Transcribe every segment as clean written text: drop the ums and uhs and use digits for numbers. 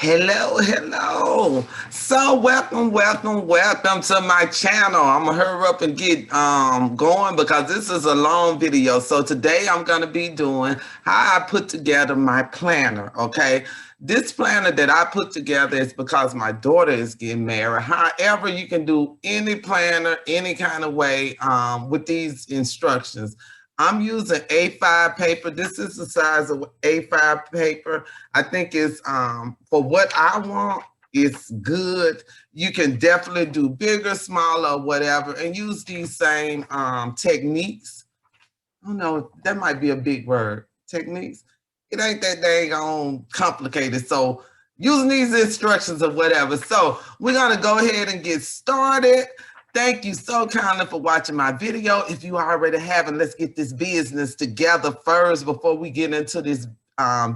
Hello, hello. So welcome to my channel. I'm gonna hurry up and get going because this is a long video. So today I'm gonna be doing how I put together my planner. Okay. This planner that I put together is because my daughter is getting married. However, you can do any planner, any kind of way with these instructions. I'm using A5 paper. This is the size of A5 paper. I think it's for what I want, it's good. You can definitely do bigger, smaller, whatever, and use these same techniques. I don't know, that might be a big word. Techniques. It ain't that dang on complicated. So using these instructions or whatever. So we're gonna go ahead and get started. Thank you so kindly for watching my video. If you already haven't, let's get this business together first before we get into this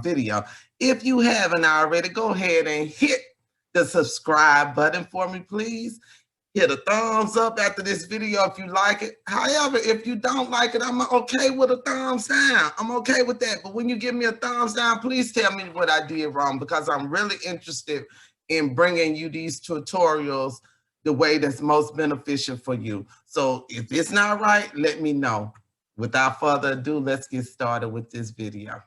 video. If you haven't already, go ahead and hit the subscribe button for me, please. Hit a thumbs up after this video if you like it. However, if you don't like it, I'm okay with a thumbs down. I'm okay with that. But when you give me a thumbs down, please tell me what I did wrong because I'm really interested in bringing you these tutorials the way that's most beneficial for you. So if it's not right, let me know. Without further ado, let's get started with this video.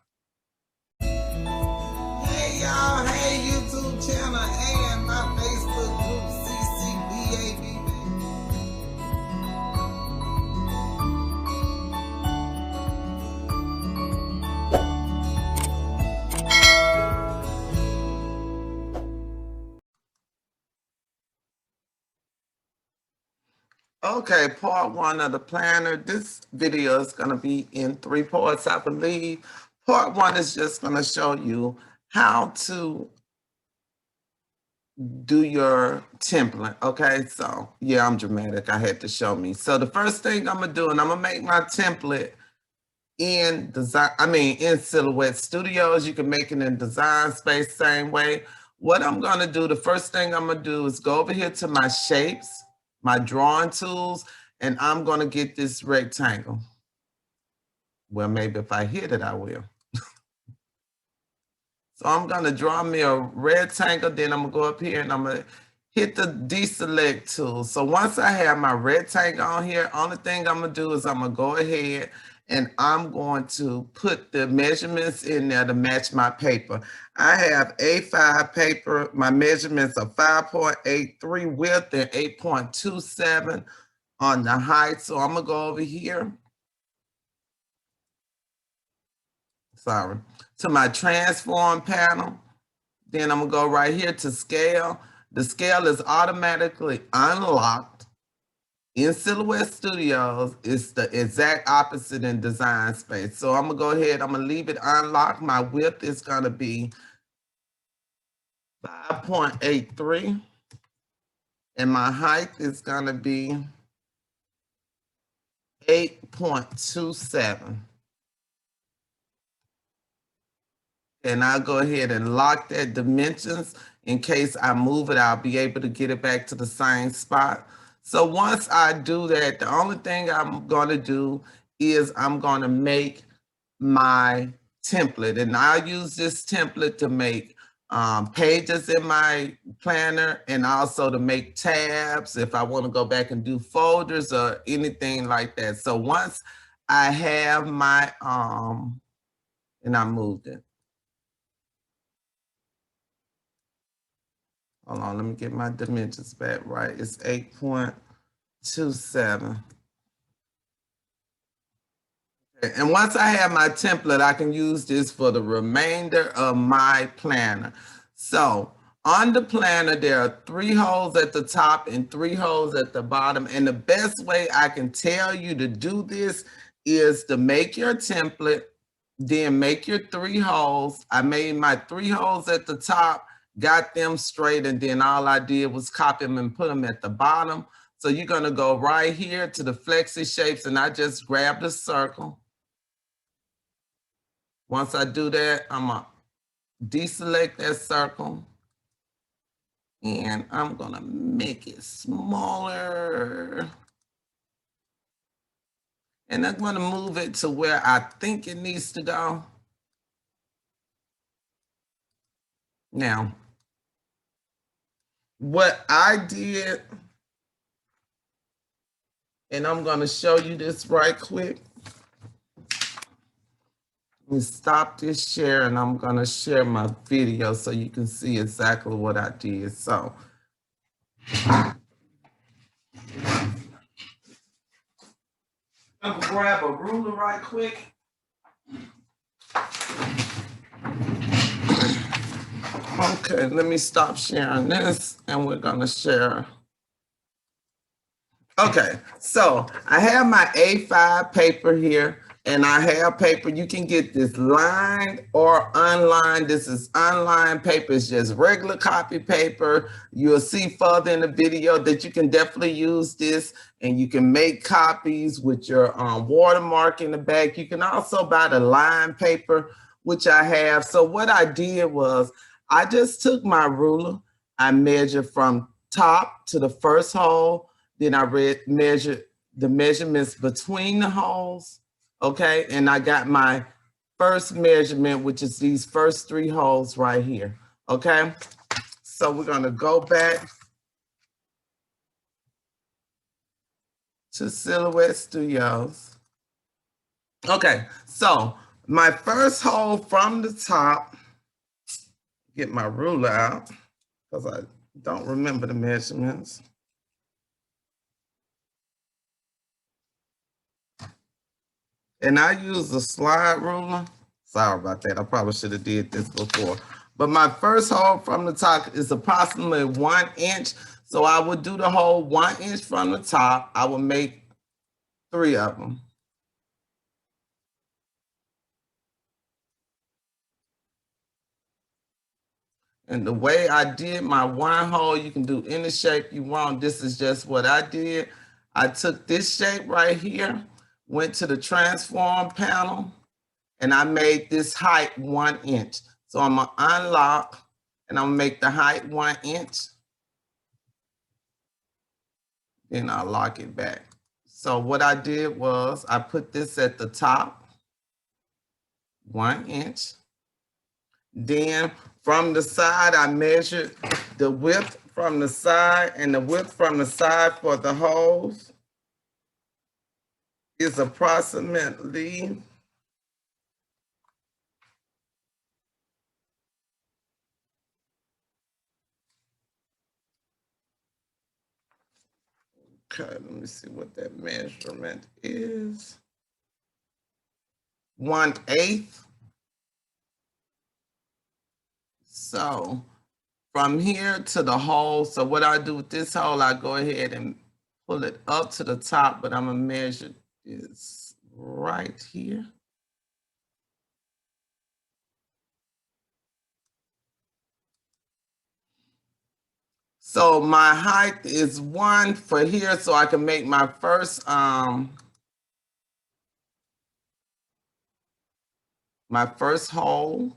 Hey y'all, hey YouTube channel and my Facebook group CCBAB. Okay, part one of the planner. This video is going to be in 3 parts, I believe. Part one is just going to show you how to do your template. Okay, so yeah, I'm dramatic. I had to show me. So the first thing I'm going to do, and I'm going to make my template in in Silhouette Studios. You can make it in Design Space, same way. What I'm going to do, the first thing I'm going to do is go over here to my shapes, my drawing tools, and I'm going to get this rectangle. Well, maybe if I hit it, I will. So I'm going to draw me a rectangle, then I'm going to go up here and I'm going to hit the deselect tool. So once I have my rectangle on here, only thing I'm going to do is I'm going to go ahead and I'm going to put the measurements in there to match my paper. I have A5 paper. My measurements are 5.83 width and 8.27 on the height. So I'm going to go over here. Sorry. To my transform panel. Then I'm going to go right here to scale. The scale is automatically unlocked. In Silhouette Studios, it's the exact opposite in Design Space. So I'm going to go ahead, I'm going to leave it unlocked. My width is going to be 5.83. And my height is going to be 8.27. And I'll go ahead and lock that dimensions. In case I move it, I'll be able to get it back to the same spot. So once I do that, the only thing I'm going to do is I'm going to make my template. And I'll use this template to make pages in my planner and also to make tabs if I want to go back and do folders or anything like that. So once I have my, and I moved it. Hold on, let me get my dimensions back right. It's 8.27. Okay. And once I have my template, I can use this for the remainder of my planner. So on the planner, there are 3 holes at the top and 3 holes at the bottom. And the best way I can tell you to do this is to make your template, then make your 3 holes. I made my 3 holes at the top, got them straight, and then all I did was copy them and put them at the bottom. So you're going to go right here to the flexi shapes, and I just grabbed a circle. Once I do that, I'm going to deselect that circle, and I'm going to make it smaller. And I'm going to move it to where I think it needs to go. Now, what I did, and I'm going to show you this right quick. Let me stop this share and I'm going to share my video so you can see exactly what I did. So I'm going to grab a ruler right quick. Okay, let me stop sharing this and we're going to share. Okay, so I have my A5 paper here and I have paper. You can get this lined or unlined. This is unlined paper. It's just regular copy paper. You'll see further in the video that you can definitely use this and you can make copies with your watermark in the back. You can also buy the lined paper, which I have. So what I did was I just took my ruler. I measured from top to the first hole. Then I measured the measurements between the holes, okay? And I got my first measurement, which is these first 3 holes right here, okay? So we're gonna go back to Silhouette Studios. Okay, so my first hole from the top, get my ruler out, because I don't remember the measurements. And I use a slide ruler. Sorry about that. I probably should have did this before. But my first hole from the top is approximately 1 inch. So I would do the hole 1 inch from the top. I will make 3 of them. And the way I did my 1 hole, you can do any shape you want. This is just what I did. I took this shape right here, went to the transform panel, and I made this height 1 inch. So I'm gonna unlock and I'm gonna make the height 1 inch. Then I'll lock it back. So what I did was I put this at the top, 1 inch. Then from the side, I measured the width from the side, and the width from the side for the holes is approximately okay, let me see what that measurement is. 1/8. So from here to the hole, so what I do with this hole, I go ahead and pull it up to the top, but I'm gonna measure this right here. So my height is 1 for here, so I can make my first hole.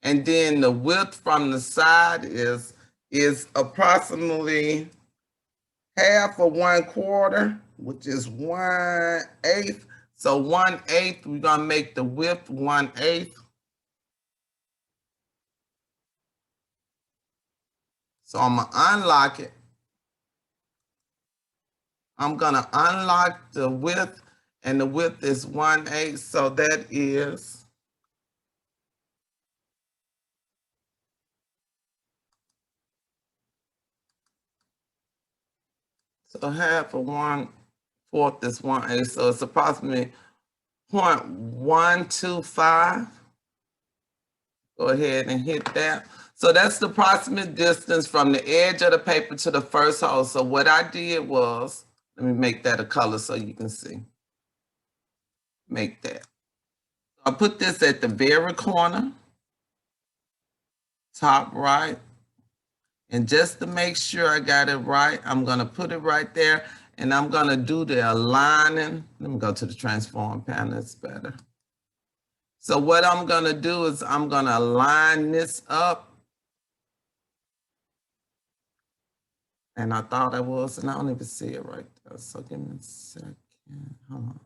And then the width from the side is approximately half of 1/4, which is 1/8. So 1/8, we're gonna make the width 1/8. So I'm gonna unlock it. I'm gonna unlock the width, and the width is 1/8. So that is so half of 1/4 is 1/8. So it's approximately 0.125. Go ahead and hit that. So that's the approximate distance from the edge of the paper to the first hole. So what I did was, let me make that a color so you can see. Make that. I put this at the very corner, top right. And just to make sure I got it right, I'm gonna put it right there and I'm gonna do the aligning. Let me go to the transform panel, it's better. So what I'm gonna do is I'm gonna align this up. And I thought I was, and I don't even see it right there. So give me a second, hold on.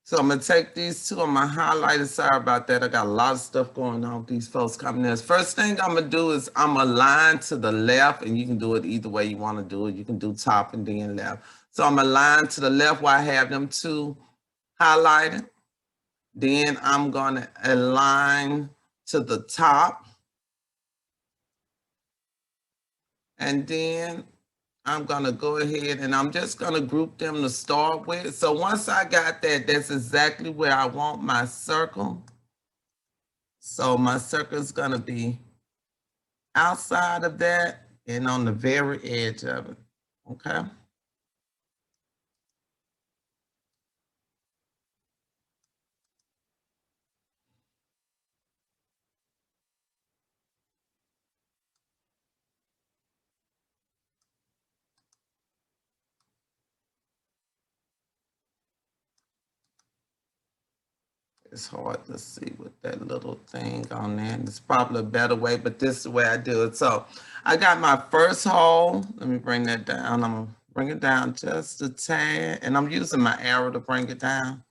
So I'm gonna take these two on my highlighter. Sorry about that. I got a lot of stuff going on with these folks coming in. First thing I'm gonna do is I'm gonna line to the left, and you can do it either way you want to do it. You can do top and then left. So I'm gonna line to the left where I have them two highlighted. Then I'm gonna align to the top. And then I'm gonna go ahead and I'm just gonna group them to start with. So once I got that, that's exactly where I want my circle. So my circle is gonna be outside of that and on the very edge of it, okay? It's hard to see with that little thing on there. It's probably a better way, but this is the way I do it. So I got my first hole. Let me bring that down. I'm gonna bring it down just a tad, and I'm using my arrow to bring it down.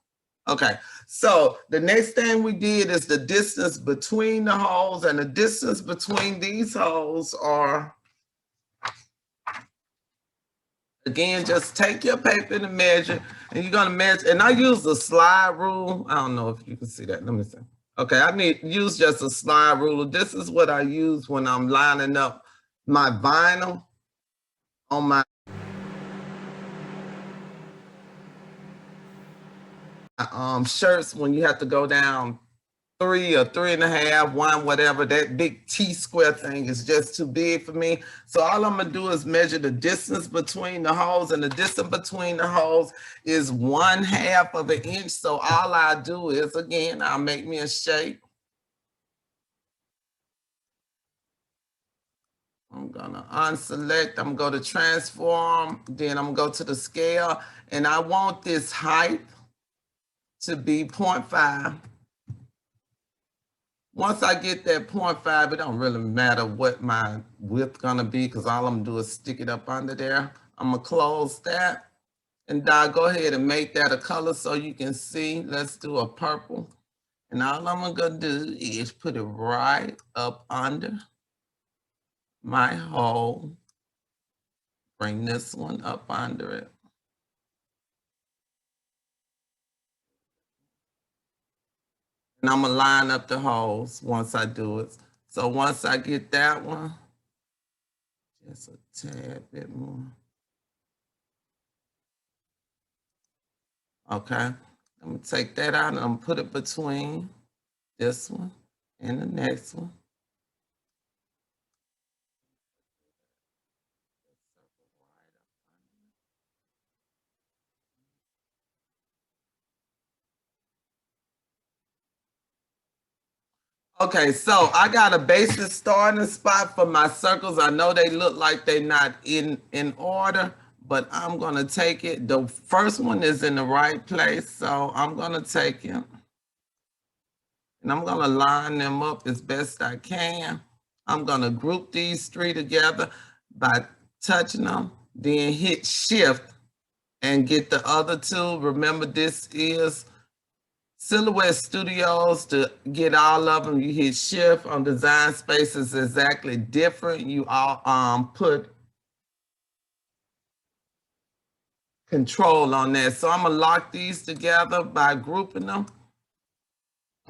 Okay, so the next thing we did is the distance between the holes, and the distance between these holes are, again, just take your paper and measure, and you're gonna measure, and I use the slide rule. I don't know if you can see that, let me see. Okay, I need use just a slide ruler. This is what I use when I'm lining up my vinyl on my shirts when you have to go down 3 or 3.5, 1, whatever. That big T square thing is just too big for me. So all I'm gonna do is measure the distance between the holes, and the distance between the holes is 1/2 of an inch. So all I do is, again, I'll make me a shape. I'm gonna unselect, I'm gonna go to transform, then I'm gonna go to the scale, and I want this height to be 0.5. Once I get that 0.5, it don't really matter what my width gonna be, because all I'm gonna do is stick it up under there. I'm gonna close that, and I'll go ahead and make that a color so you can see. Let's do a purple. And all I'm gonna do is put it right up under my hole. Bring this one up under it. And I'm gonna line up the holes once I do it. So once I get that one, just a tad bit more. Okay, I'm gonna take that out and I'm gonna put it between this one and the next one. Okay, so I got a basic starting spot for my circles. I know they look like they're not in order, but I'm gonna take it. The first one is in the right place, so I'm gonna take it. And I'm gonna line them up as best I can. I'm gonna group these three together by touching them, then hit shift and get the other two. Remember, this is Silhouette Studios. To get all of them, you hit shift. On Design Spaces, exactly different. You all put control on that. So I'm gonna lock these together by grouping them.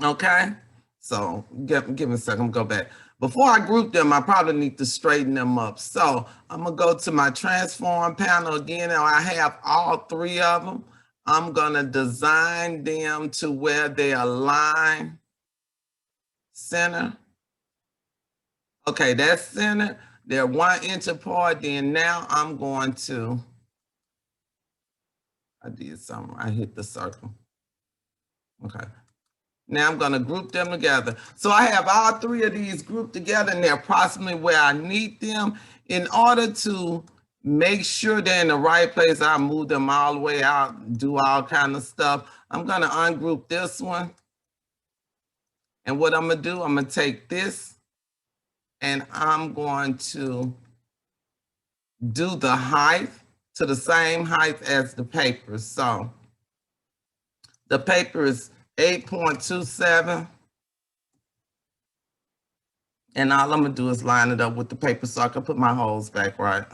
Okay, so give me a second, I'm gonna go back. Before I group them, I probably need to straighten them up. So I'm gonna go to my transform panel again, and I have all three of them. I'm gonna design them to where they align center. Okay, that's center. They're 1 inch apart. Then now I'm going to, I did something, I hit the circle. Okay. Now I'm gonna group them together. So I have all three of these grouped together, and they're approximately where I need them. In order to make sure they're in the right place, I move them all the way out, do all kind of stuff. I'm gonna ungroup this one. And what I'm gonna do, I'm gonna take this and I'm going to do the height to the same height as the paper. So The paper is 8.27. And all I'm gonna do is line it up with the paper so I can put my holes back right.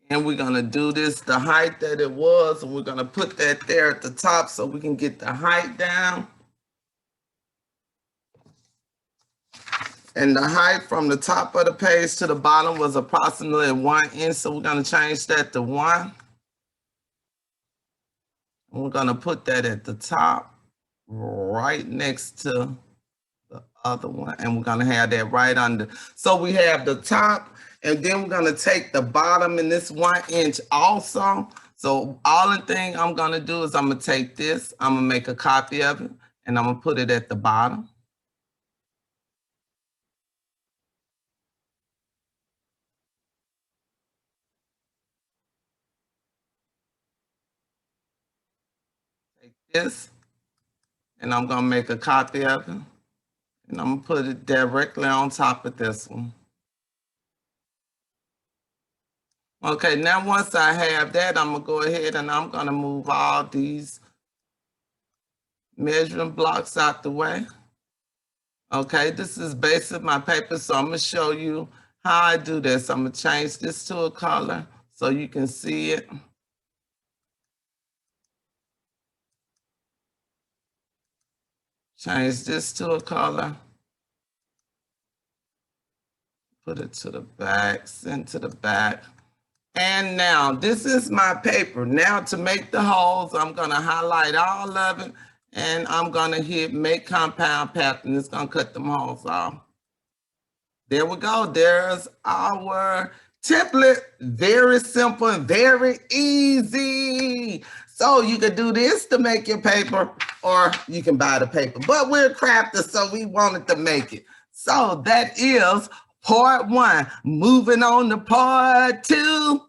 And we're gonna do this the height that it was, and we're gonna put that there at the top so we can get the height down. And the height from the top of the page to the bottom was approximately 1 inch, so we're gonna change that to 1. And we're gonna put that at the top, right next to the other one, and we're gonna have that right under. So we have the top, and then we're gonna take the bottom in this 1 inch also. So all the thing I'm gonna do is I'm gonna take this, I'm gonna make a copy of it, and I'm gonna put it at the bottom. Take this, and I'm gonna make a copy of it, and I'm gonna put it directly on top of this one. Okay, now once I have that, I'm gonna go ahead and I'm gonna move all these measuring blocks out the way. Okay, this is basically my paper, so I'm gonna show you how I do this. I'm gonna change this to a color so you can see it. Change this to a color. Put it to the back, send to the back. And now this is my paper. Now to make the holes, I'm gonna highlight all of it and I'm gonna hit make compound pattern. It's gonna cut them holes off. There we go. There's our template. Very simple and very easy. So you can do this to make your paper or you can buy the paper. But we're crafters, so we wanted to make it. So that is part 1. Moving on to part 2.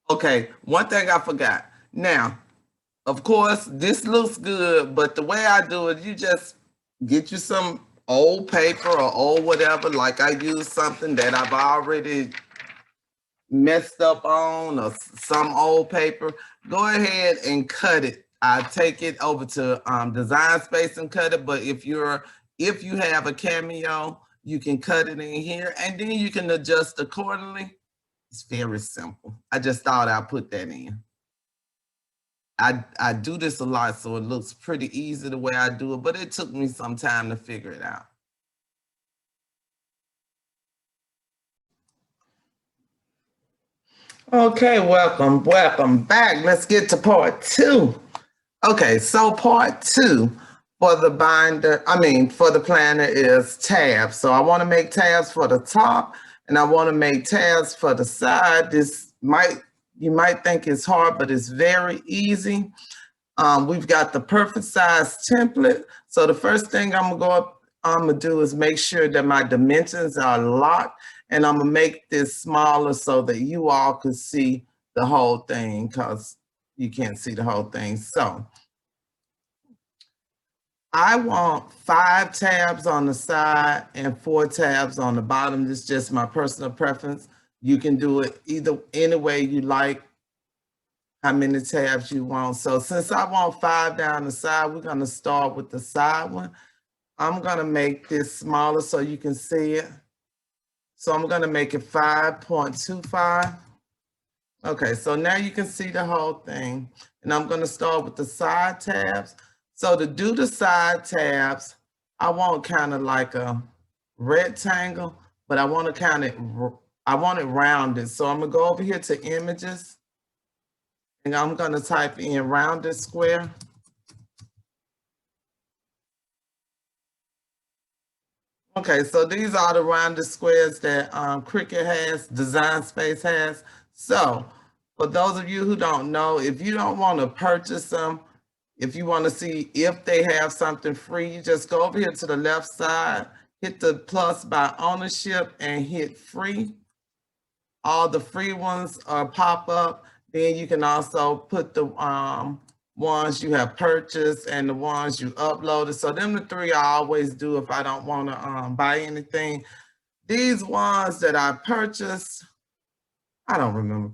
Okay, one thing I forgot. Now, of course, this looks good, but the way I do it, you just get you some old paper or old whatever. Like I use something that I've already messed up on or some old paper. Go ahead and cut it. I take it over to Design Space and cut it. But if you have a Cameo, you can cut it in here and then you can adjust accordingly. It's very simple. I just thought I'd put that in. I do this a lot, so it looks pretty easy the way I do it, but it took me some time to figure it out. Okay, welcome back. Let's get to part 2. Okay, so part 2 for the binder, for the planner is tabs. So I want to make tabs for the top and I want to make tabs for the side. You might think it's hard, but it's very easy. We've got the perfect size template. So the first thing I'm gonna do is make sure that my dimensions are locked, and I'm gonna make this smaller so that you all could see the whole thing because you can't see the whole thing. So I want 5 tabs on the side and 4 tabs on the bottom. This is just my personal preference. You can do it any way you like, how many tabs you want. So since I want 5 down the side, we're gonna start with the side one. I'm gonna make this smaller so you can see it. So I'm gonna make it 5.25. Okay, so now you can see the whole thing. And I'm gonna start with the side tabs. So to do the side tabs, I want kind of like a rectangle, but I want it rounded. So I'm gonna go over here to images and I'm gonna type in rounded square. Okay, so these are the rounded squares that Cricut has, Design Space has. So for those of you who don't know, if you don't want to purchase them, if you want to see if they have something free, you just go over here to the left side hit the plus by ownership and hit free. All the free ones pop up. Then you can also put the ones you have purchased and the ones you uploaded. So them the three I always do if I don't want to buy anything. These ones that I purchased, I don't remember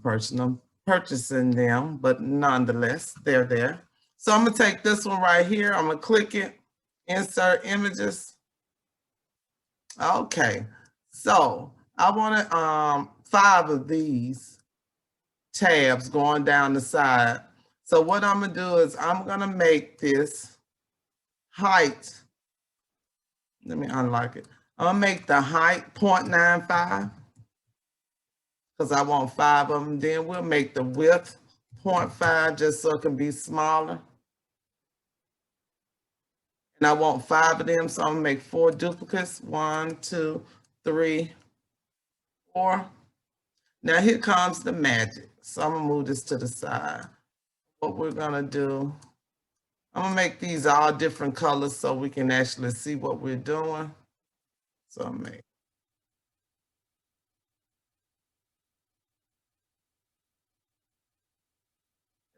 purchasing them, but nonetheless, they're there. So I'm gonna take this one right here. I'm gonna click it, insert images. Okay, so I wanted 5 of these tabs going down the side. So what I'm gonna do is I'm gonna make this height. Let me unlock it. I'm gonna make the height 0.95 because I want 5 of them. Then we'll make the width 0.5 just so it can be smaller. And I want 5 of them, so I'm gonna make 4 duplicates. 1, 2, 3, 4. Now here comes the magic. So I'm gonna move this to the side. What we're gonna do, I'm gonna make these all different colors so we can actually see what we're doing. So I'm gonna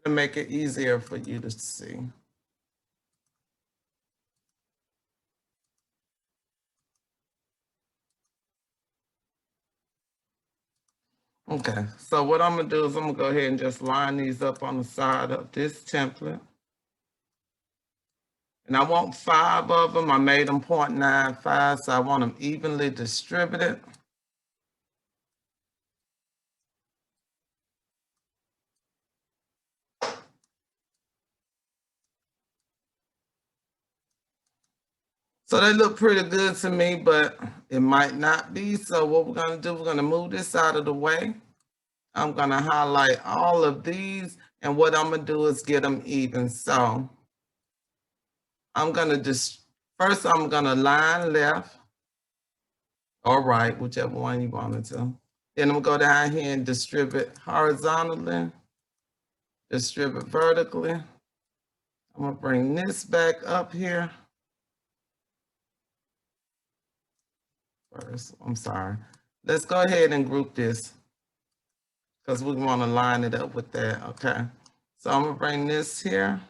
make it easier for you to see. Okay, so what I'm gonna do is I'm gonna go ahead and just line these up on the side of this template. And I want 5 of them. I made them 0.95, so I want them evenly distributed. So they look pretty good to me, but it might not be. So what we're gonna do, we're gonna move this out of the way. I'm gonna highlight all of these, and what I'm gonna do is get them even. So I'm gonna first I'm gonna line left or right, whichever one you wanted to. Then I'm gonna go down here and distribute horizontally, distribute vertically. I'm gonna bring this back up here. First, I'm sorry. Let's go ahead and group this because we want to line it up with that. Okay. So I'm gonna bring this here.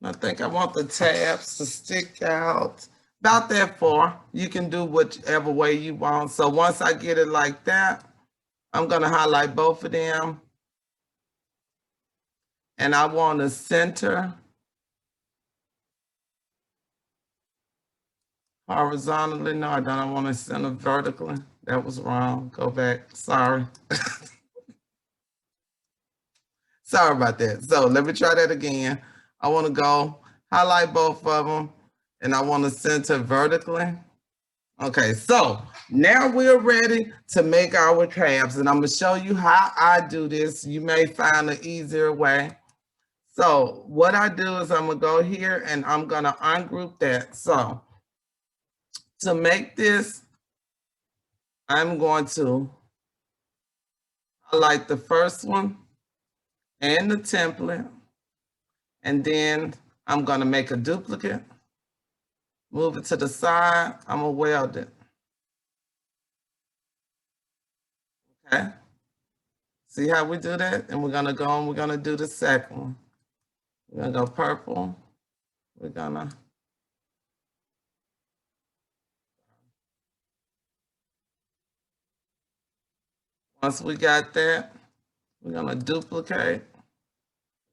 I think I want the tabs to stick out about that far. You can do whichever way you want. So once I get it like that, I'm gonna highlight both of them. And I want to center horizontally. No, I don't. I want to center vertically. That was wrong. Go back. Sorry. Sorry about that. So let me try that again. I want to go highlight both of them and I want to center vertically. Okay, so now we're ready to make our tabs and I'm going to show you how I do this. You may find an easier way. So what I do is I'm going to go here and I'm going to ungroup that. So to make this, I'm going to highlight the first one and the template. And then I'm going to make a duplicate. Move it to the side. I'm going to weld it. Okay. See how we do that? And we're going to go and we're going to do the second one. We're going to go purple. We're going to once we got that, we're going to duplicate.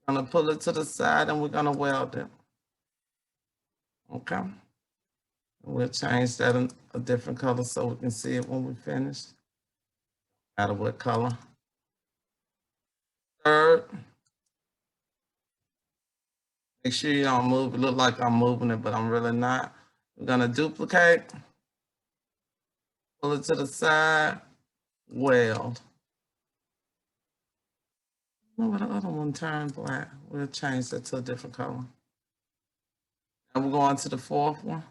We're going to pull it to the side and we're going to weld it. Okay. We'll change that a different color so we can see it when we finish. No matter what color. Third, make sure you don't move. It look like I'm moving it, but I'm really not. We're going to duplicate. Pull it to the side. Weld. No, the other one turned black. We'll change that to a different color. And we're going to the fourth one.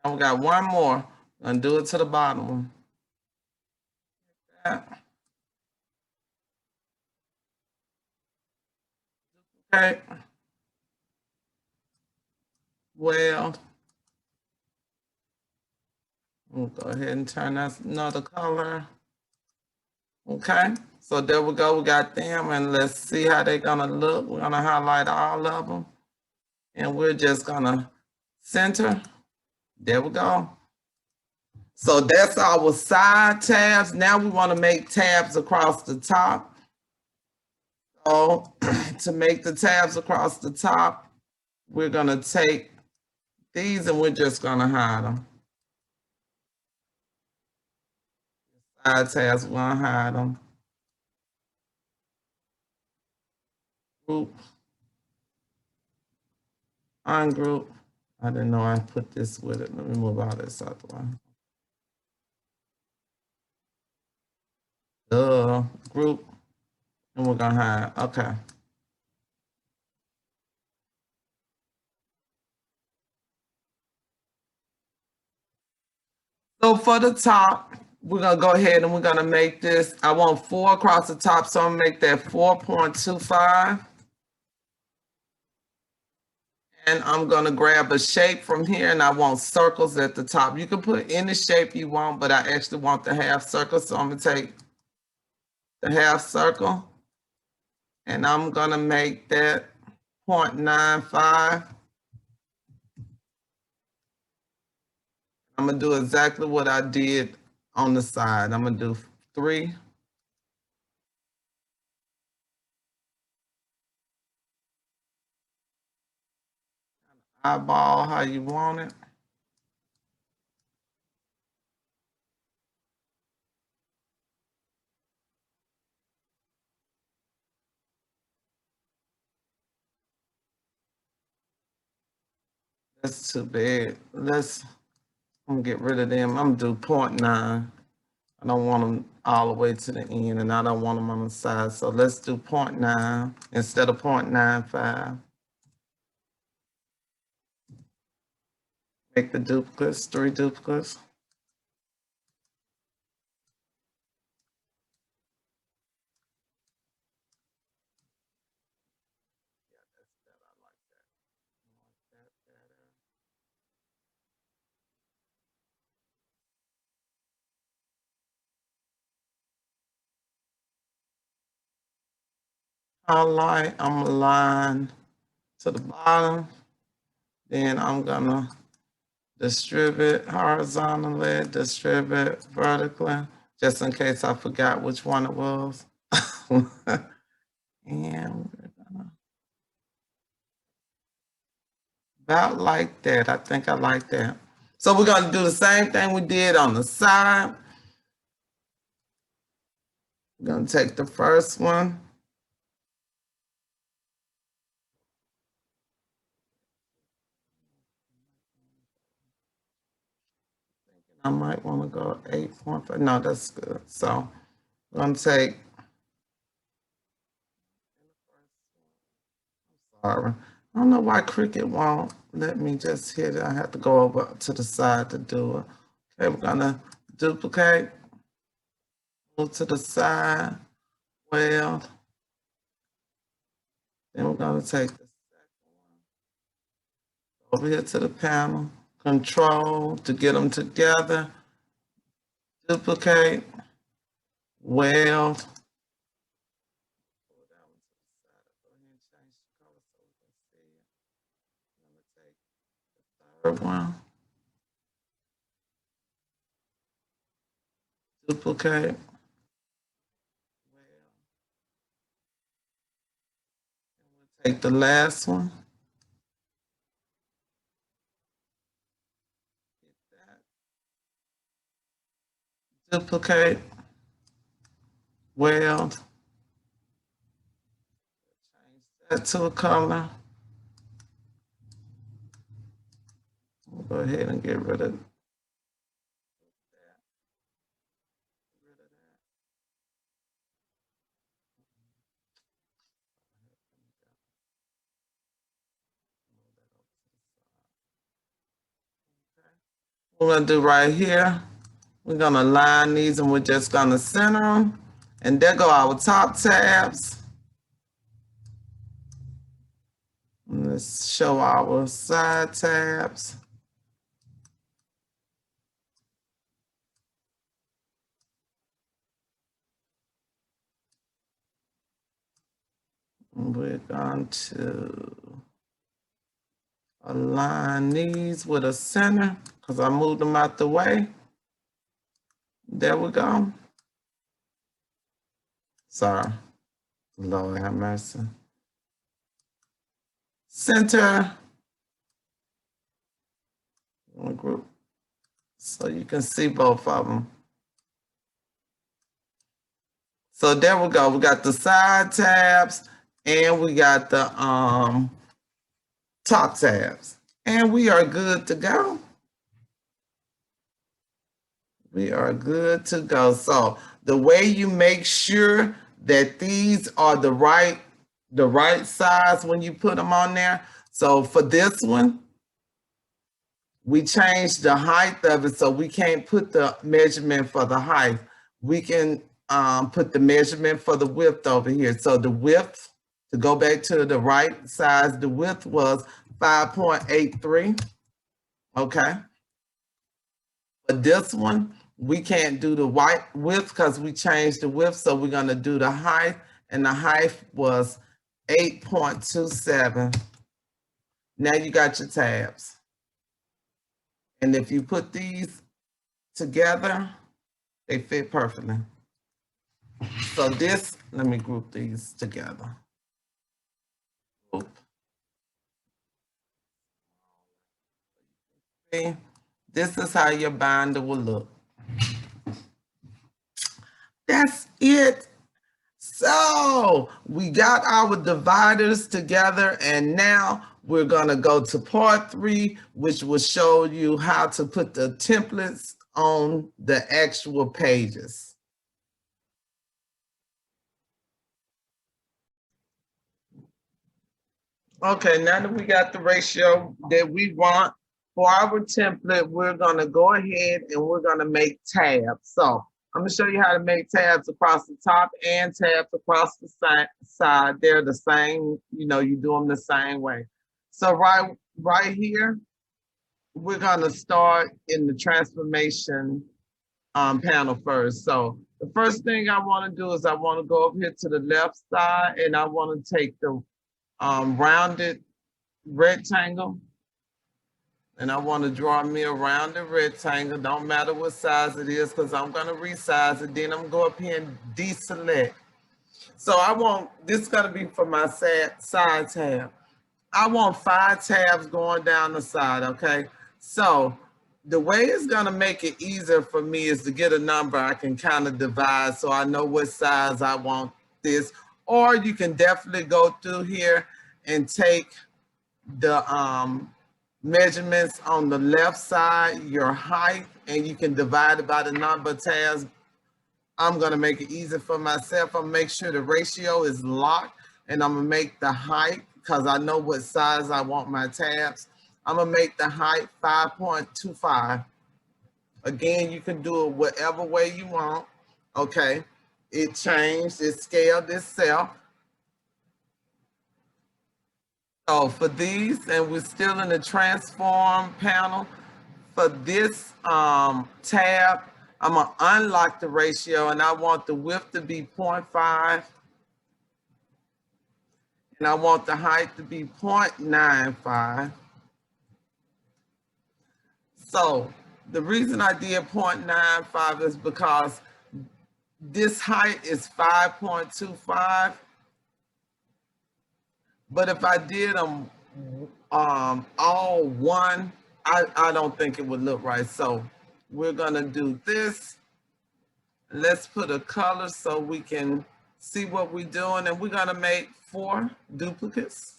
Now we got one more. Gonna do it to the bottom one. Okay. Well, we'll go ahead and turn that another color. Okay. So there we go. We got them, and let's see how they're gonna look. We're gonna highlight all of them, and we're just gonna center. There we go. So that's our side tabs. Now we want to make tabs across the top. So to make the tabs across the top, we're going to take these and we're just going to hide them. Side tabs, we're going to hide them. Group. Ungroup. I didn't know I put this with it. Let me move all this out the way. Group. And we're going to hide. Okay. So for the top, we're going to go ahead and we're going to make this. I want 4 across the top, so I'm going to make that 4.25. And I'm going to grab a shape from here, and I want circles at the top. You can put any shape you want, but I actually want the half circle, so I'm going to take the half circle, and I'm going to make that 0.95. I'm going to do exactly what I did on the side. I'm going to do 3. Eyeball how you want it. That's too big. I'm going to get rid of them. I'm going to do 0.9. I don't want them all the way to the end, and I don't want them on the side. So let's do 0.9 instead of 0.95. Make the duplicates, 3 duplicates. Highlight, I'm gonna line to the bottom. Then I'm gonna distribute horizontally, distribute vertically, just in case I forgot which one it was. And we're gonna, about like that. I think I like that. So we're gonna do the same thing we did on the side. We're gonna take the first one. I might want to go 8.5. No, that's good. So I'm going to take, sorry. I don't know why Cricut won't let me just hit it. I have to go over to the side to do it. Okay, we're going to duplicate, move to the side, well, then we're going to take the second one over here to the panel, control to get them together, duplicate, weld, third one, duplicate, take the last one, duplicate, weld, change that to a color. We'll go ahead and get rid of that. we're gonna do right here, we're gonna line these and we're just gonna center them. And there go our top tabs. Let's show our side tabs. We're going to align these with a center because I moved them out the way. There we go. Sorry. Lord have mercy. Center. Group. So you can see both of them. So there we go. We got the side tabs and we got the top tabs. And we are good to go. We are good to go. So the way you make sure that these are the right size when you put them on there. So for this one, we changed the height of it, so we can't put the measurement for the height. We can put the measurement for the width over here. So the width, to go back to the right size, the width was 5.83. Okay. But this one, we can't do the white width because we changed the width. So we're going to do the height, and the height was 8.27. Now you got your tabs. And if you put these together, they fit perfectly. So this, let me group these together. Group. See, this is how your binder will look. That's it. So we got our dividers together, and now we're gonna go to part 3, which will show you how to put the templates on the actual pages. Okay, now that we got the ratio that we want for our template, we're gonna go ahead and we're gonna make tabs. So I'm gonna show you how to make tabs across the top and tabs across the side. They're the same, you do them the same way. So right here, we're gonna start in the transformation panel first. So the first thing I wanna do is I wanna go over here to the left side, and I wanna take the rounded rectangle, and I want to draw me a rounded rectangle. Don't matter what size it is, because I'm going to resize it. Then I'm going to go up here and deselect. So I want, this is going to be for my side tab. I want 5 tabs going down the side, okay? So the way it's going to make it easier for me is to get a number I can kind of divide so I know what size I want this. Or you can definitely go through here and take the measurements on the left side, your height, and you can divide it by the number of tabs. I'm gonna make it easy for myself. I'm gonna make sure the ratio is locked, and I'm gonna make the height, because I know what size I want my tabs. I'm gonna make the height 5.25. Again, you can do it whatever way you want. Okay, it changed, it scaled itself. So for these, and we're still in the transform panel, for this tab, I'm gonna unlock the ratio, and I want the width to be 0.5, and I want the height to be 0.95. So the reason I did 0.95 is because this height is 5.25. But if I did them all one, I don't think it would look right. So we're gonna do this. Let's put a color so we can see what we're doing, and we're gonna make 4 duplicates.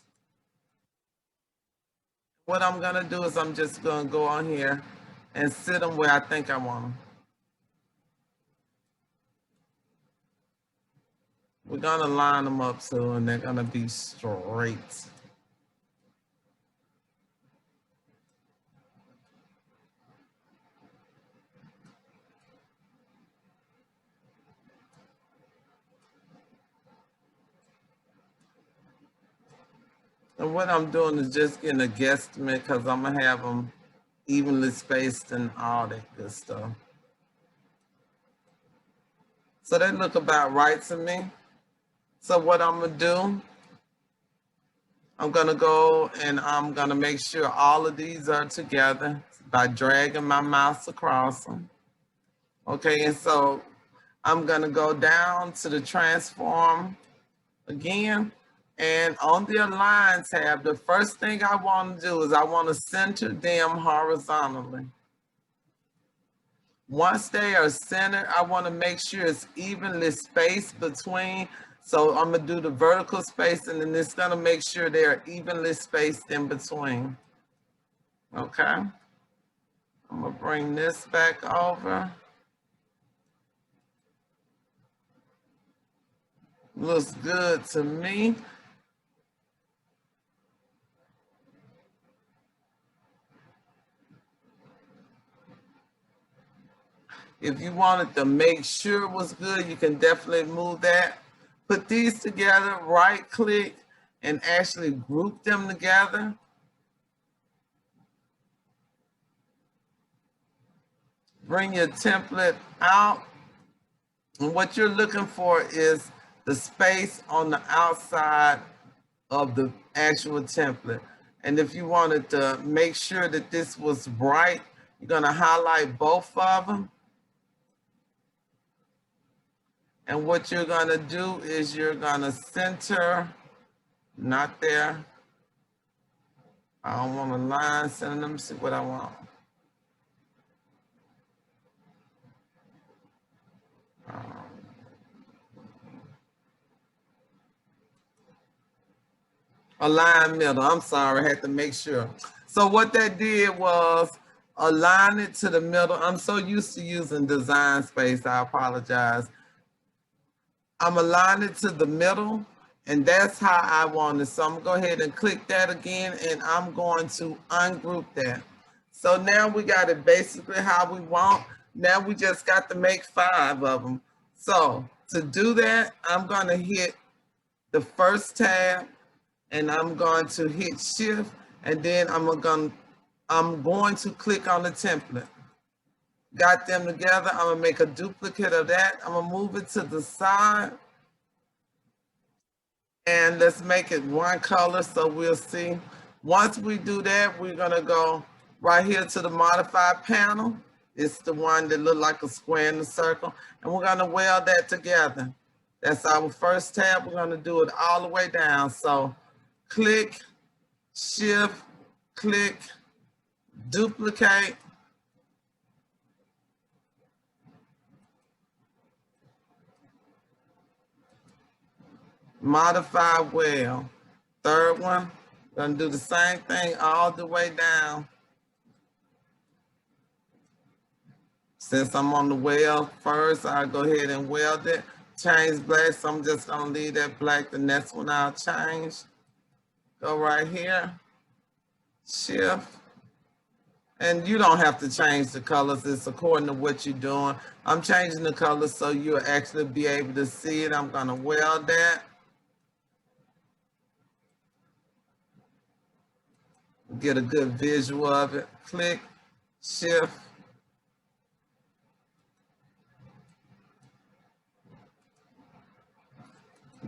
What I'm gonna do is I'm just gonna go on here and sit them where I think I want them. We're gonna line them up so, and they're gonna be straight. And what I'm doing is just getting a guesstimate because I'm going to have them evenly spaced and all that good stuff. So they look about right to me. So what I'm going to do, I'm going to go and I'm going to make sure all of these are together by dragging my mouse across them. Okay, and so I'm going to go down to the transform again. And on the align tab, the first thing I want to do is I want to center them horizontally. Once they are centered, I want to make sure it's evenly spaced between. So I'm going to do the vertical space, and then it's going to make sure they're evenly spaced in between. Okay. I'm going to bring this back over. Looks good to me. If you wanted to make sure it was good, you can definitely move that. Put these together, right click, and actually group them together. Bring your template out. And what you're looking for is the space on the outside of the actual template. And if you wanted to make sure that this was right, you're going to highlight both of them. And what you're going to do is you're going to center, not there. I don't want a line center. Let me see what I want. Align middle. I'm sorry, I had to make sure. So what that did was align it to the middle. I'm so used to using design space, I apologize. I'm aligning it to the middle, and that's how I want it. So I'm gonna go ahead and click that again, and I'm going to ungroup that. So now we got it basically how we want. Now we just got to make 5 of them. So to do that, I'm gonna hit the first tab, and I'm going to hit shift, and then I'm going to click on the template. Got them together. I'm gonna make a duplicate of that. I'm gonna move it to the side, and let's make it one color so we'll see. Once we do that, we're gonna go right here to the modified panel. It's the one that look like a square in a circle, and we're gonna weld that together. That's our first tab. We're gonna do it all the way down. So click, shift, click, duplicate, modify weld. Third one, gonna do the same thing all the way down. Since I'm on the weld first, I'll go ahead and weld it. Change black, so I'm just gonna leave that black. The next one I'll change. Go right here, shift. And you don't have to change the colors. It's according to what you're doing. I'm changing the colors so you'll actually be able to see it. I'm gonna weld that. Get a good visual of it. Click, shift.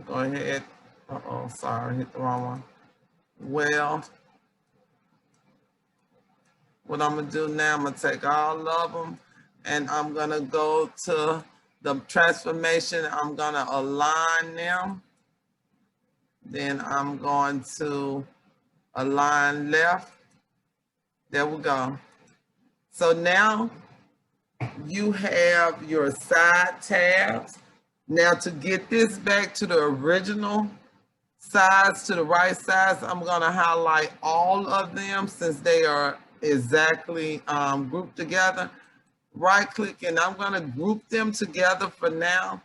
Go ahead. Uh-oh, sorry, hit the wrong one. Weld. What I'm gonna do now, I'm gonna take all of them, and I'm gonna go to the transformation. I'm gonna align them. Then I'm going to align left. There we go. So now you have your side tabs. Now to get this back to the original size, to the right size, I'm gonna highlight all of them since they are exactly grouped together. Right click, and I'm gonna group them together for now.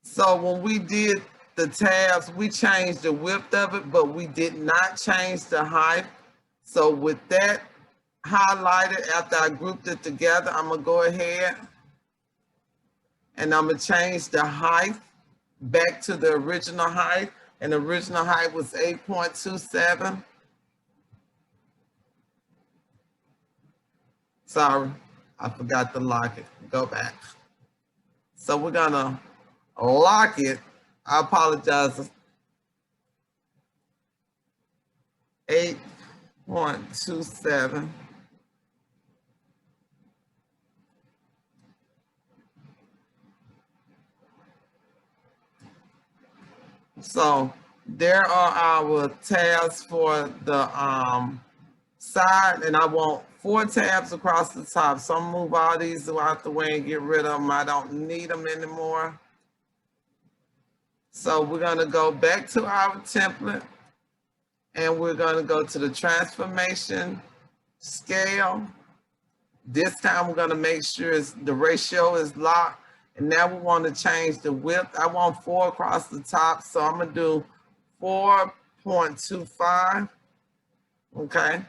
So when we did the tabs, we changed the width of it, but we did not change the height. So with that highlighted, after I grouped it together, I'm gonna go ahead and I'm gonna change the height back to the original height. and the original height was 8.27. Sorry, I forgot to lock it. Go back. So we're gonna lock it. I apologize. 8.27. So there are our tabs for the side, and I want 4 tabs across the top. So I'm gonna move all these out the way and get rid of them. I don't need them anymore. So we're gonna go back to our template, and we're gonna go to the transformation scale. This time we're gonna make sure the ratio is locked. And now we want to change the width. I want 4 across the top, so I'm gonna do 4.25. Okay.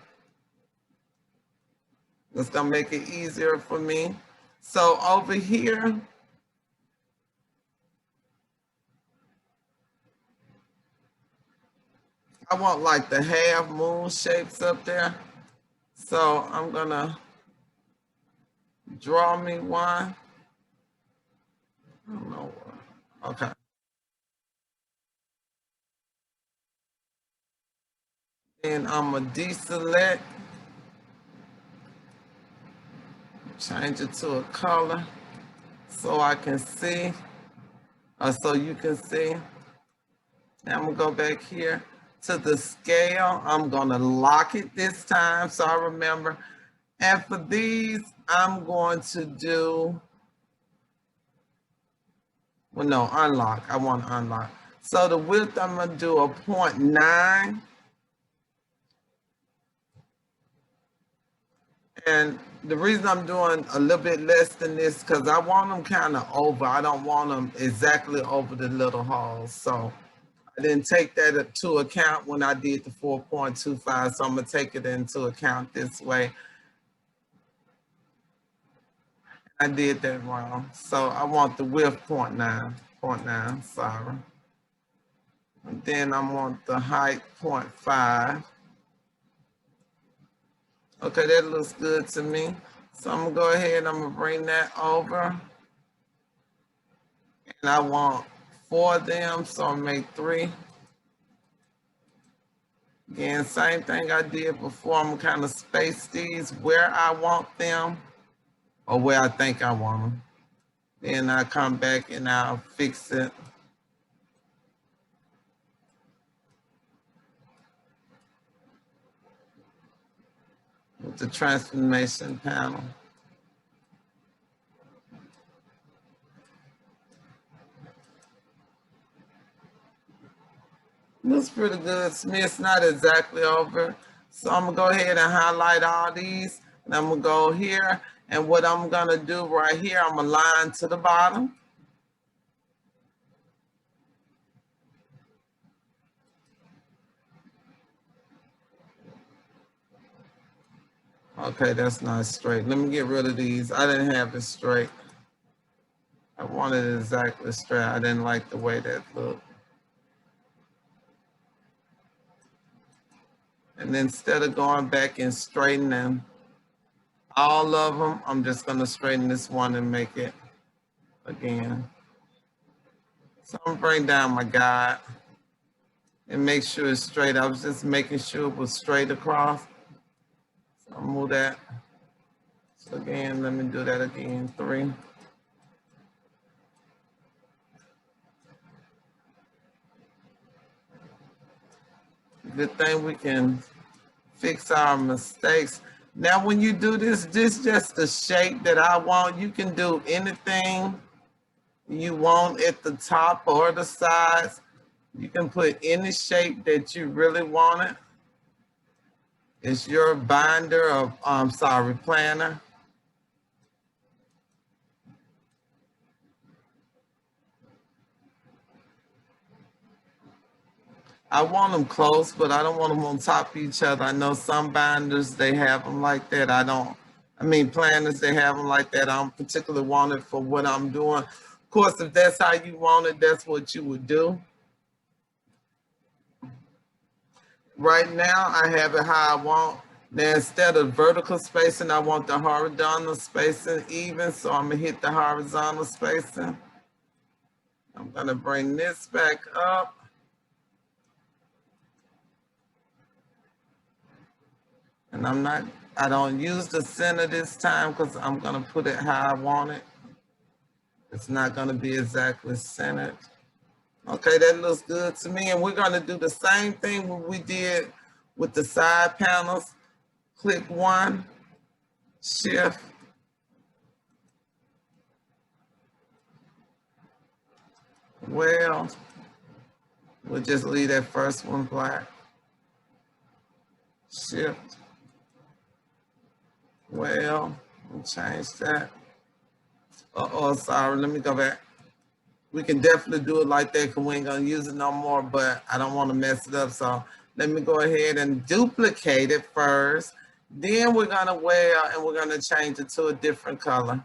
That's gonna make it easier for me. So over here, I want like the half moon shapes up there. So I'm gonna draw me one. I don't know. Okay. Then I'm gonna deselect, change it to a color so I can see, or so you can see. Now I'm gonna go back here to the scale. I'm gonna lock it this time so I remember. And for these, I'm going to do, well, no, unlock. I want to unlock. So the width, I'm gonna do a 0.9. And the reason I'm doing a little bit less than this, because I want them kind of over. I don't want them exactly over the little holes. So I didn't take that into account when I did the 4.25. So I'm gonna take it into account this way. I did that wrong. So I want the width 0.9, sorry. And then I want the height 0.5. Okay, that looks good to me. So I'm gonna go ahead and I'm gonna bring that over. And I want 4 of them, so I'll make 3. Again, same thing I did before. I'm gonna kind of space these where I want them or where I think I want them. Then I come back and I'll fix it. With the transformation panel. Looks pretty good to me. It's not exactly over. So I'm gonna go ahead and highlight all these. And I'm gonna go here. And what I'm gonna do right here, I'm gonna line to the bottom. Okay, that's not straight. Let me get rid of these. I didn't have it straight. I wanted it exactly straight. I didn't like the way that looked. And instead of going back and straightening all of them, I'm just gonna straighten this one and make it again. So I'm gonna bring down my guide and make sure it's straight. I was just making sure it was straight across. So I'll move that. So again, let me do that again, 3. Good thing we can fix our mistakes. Now, when you do this just the shape that I want. You can do anything you want at the top or the sides. You can put any shape that you really want it. It's your binder of, planner. I want them close, but I don't want them on top of each other. I know some binders, they have them like that. Planners, they have them like that. I don't particularly want it for what I'm doing. Of course, if that's how you want it, that's what you would do. Right now, I have it how I want. Now, instead of vertical spacing, I want the horizontal spacing even. So I'm gonna hit the horizontal spacing. I'm gonna bring this back up. And I don't use the center this time because I'm gonna put it how I want it. It's not gonna be exactly centered. Okay, that looks good to me. And we're gonna do the same thing we did with the side panels. Click one, shift, well, we'll just leave that first one black. Shift, well, we'll change that. Uh-oh, sorry, let me go back. We can definitely do it like that because we ain't gonna use it no more, but I don't wanna mess it up. So let me go ahead and duplicate it first. Then we're gonna wear and we're gonna change it to a different color.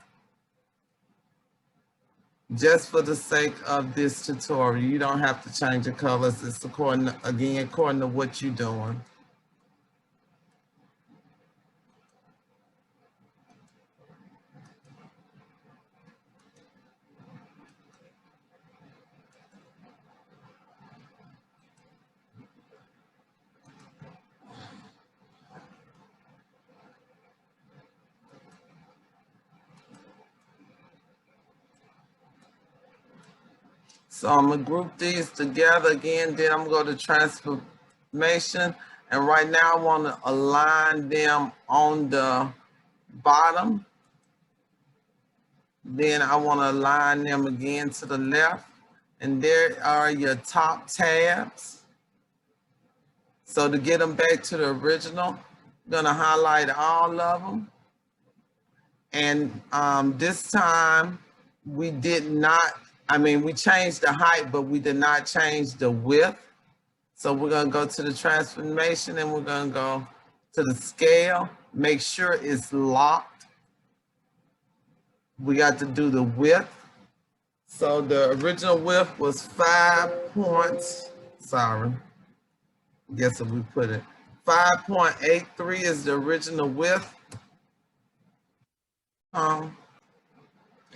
Just for the sake of this tutorial, you don't have to change the colors. It's according to what you're doing. So I'm gonna group these together again, then I'm gonna go to transformation. And right now I wanna align them on the bottom. Then I wanna align them again to the left. And there are your top tabs. So to get them back to the original, I'm gonna highlight all of them. And this time we did not, we changed the height, but we did not change the width. So we're gonna go to the transformation and we're gonna go to the scale, make sure it's locked. We got to do the width. So the original width was 5 points, sorry, guess what we put it. 5.83 is the original width.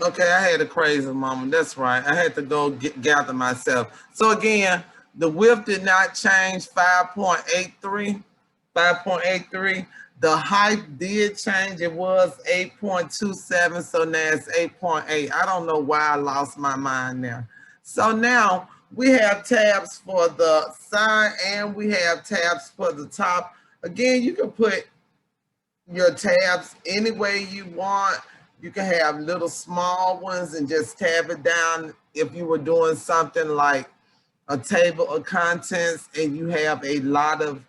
Okay, I had a crazy moment. That's right. I had to go gather myself. So again, the width did not change 5.83. 5.83. The height did change. It was 8.27. So now it's 8.8. I don't know why I lost my mind there. So now we have tabs for the side and we have tabs for the top. Again, you can put your tabs any way you want. You can have little small ones and just tab it down. If you were doing something like a table of contents and you have a lot of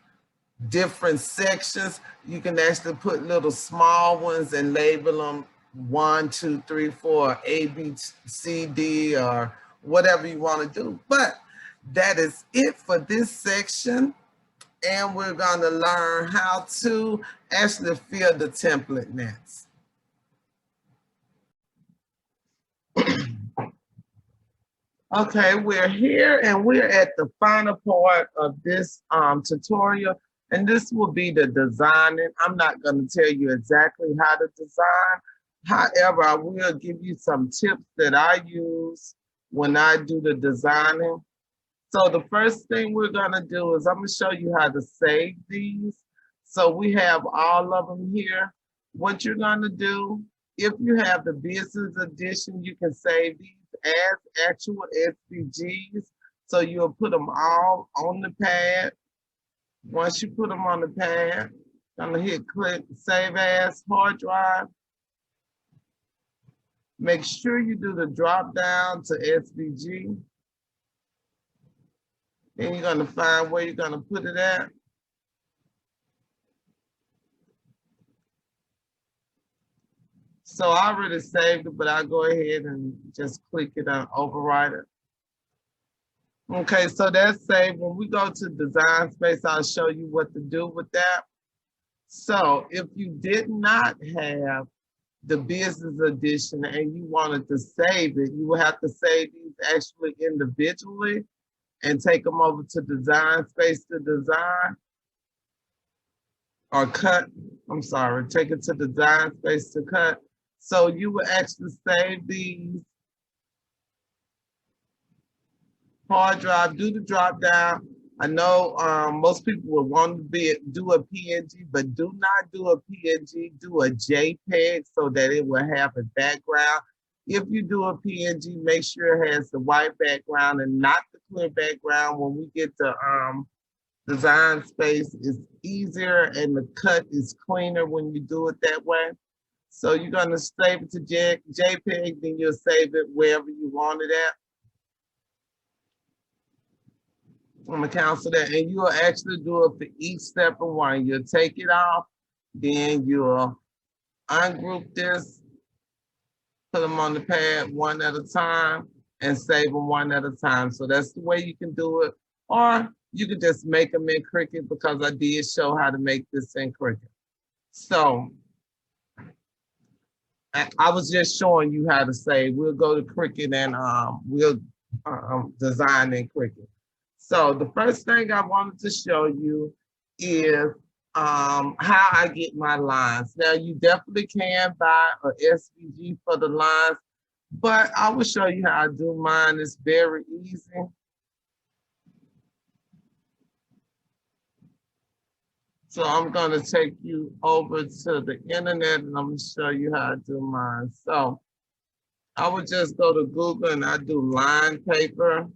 different sections, you can actually put little small ones and label them 1, 2, 3, 4, A, B, C, D, or whatever you want to do. But that is it for this section. And we're going to learn how to actually fill the template next. Okay, we're here and we're at the final part of this tutorial, and this will be the designing. I'm not going to tell you exactly how to design. However, I will give you some tips that I use when I do the designing. So the first thing we're gonna do is I'm gonna show you how to save these. So we have all of them here. What you're gonna do, if you have the business edition, you can save these as actual SVGs. So you'll put them all on the pad. Once you put them on the pad, I'm gonna hit click save as hard drive. Make sure you do the drop down to SVG. Then you're gonna find where you're gonna put it at. So I already saved it, but I'll go ahead and just click it and overwrite it. Okay, so that's saved. When we go to design space, I'll show you what to do with that. So if you did not have the business edition and you wanted to save it, you will have to save these actually individually and take them over to design space to design. or cut. I'm sorry, take it to the design space to cut. So you will actually save these hard drive, do the drop down. I know most people would want to do a PNG, but do not do a PNG, do a JPEG so that it will have a background. If you do a PNG, make sure it has the white background and not the clear background. When we get to design space, it's easier and the cut is cleaner when you do it that way. So you're gonna save it to JPEG, then you'll save it wherever you want it at. I'm gonna cancel that, and you'll actually do it for each step of one. You'll take it off, then you'll ungroup this, put them on the pad one at a time, and save them one at a time. So that's the way you can do it. Or you can just make them in Cricut because I did show how to make this in Cricut. So I was just showing you how to save. We'll go to Cricut and we'll design in Cricut. So the first thing I wanted to show you is how I get my lines. Now you definitely can buy a SVG for the lines, but I will show you how I do mine. It's very easy. So I'm gonna take you over to the internet and I'm gonna show you how I do mine. So I would just go to Google and I do line paper.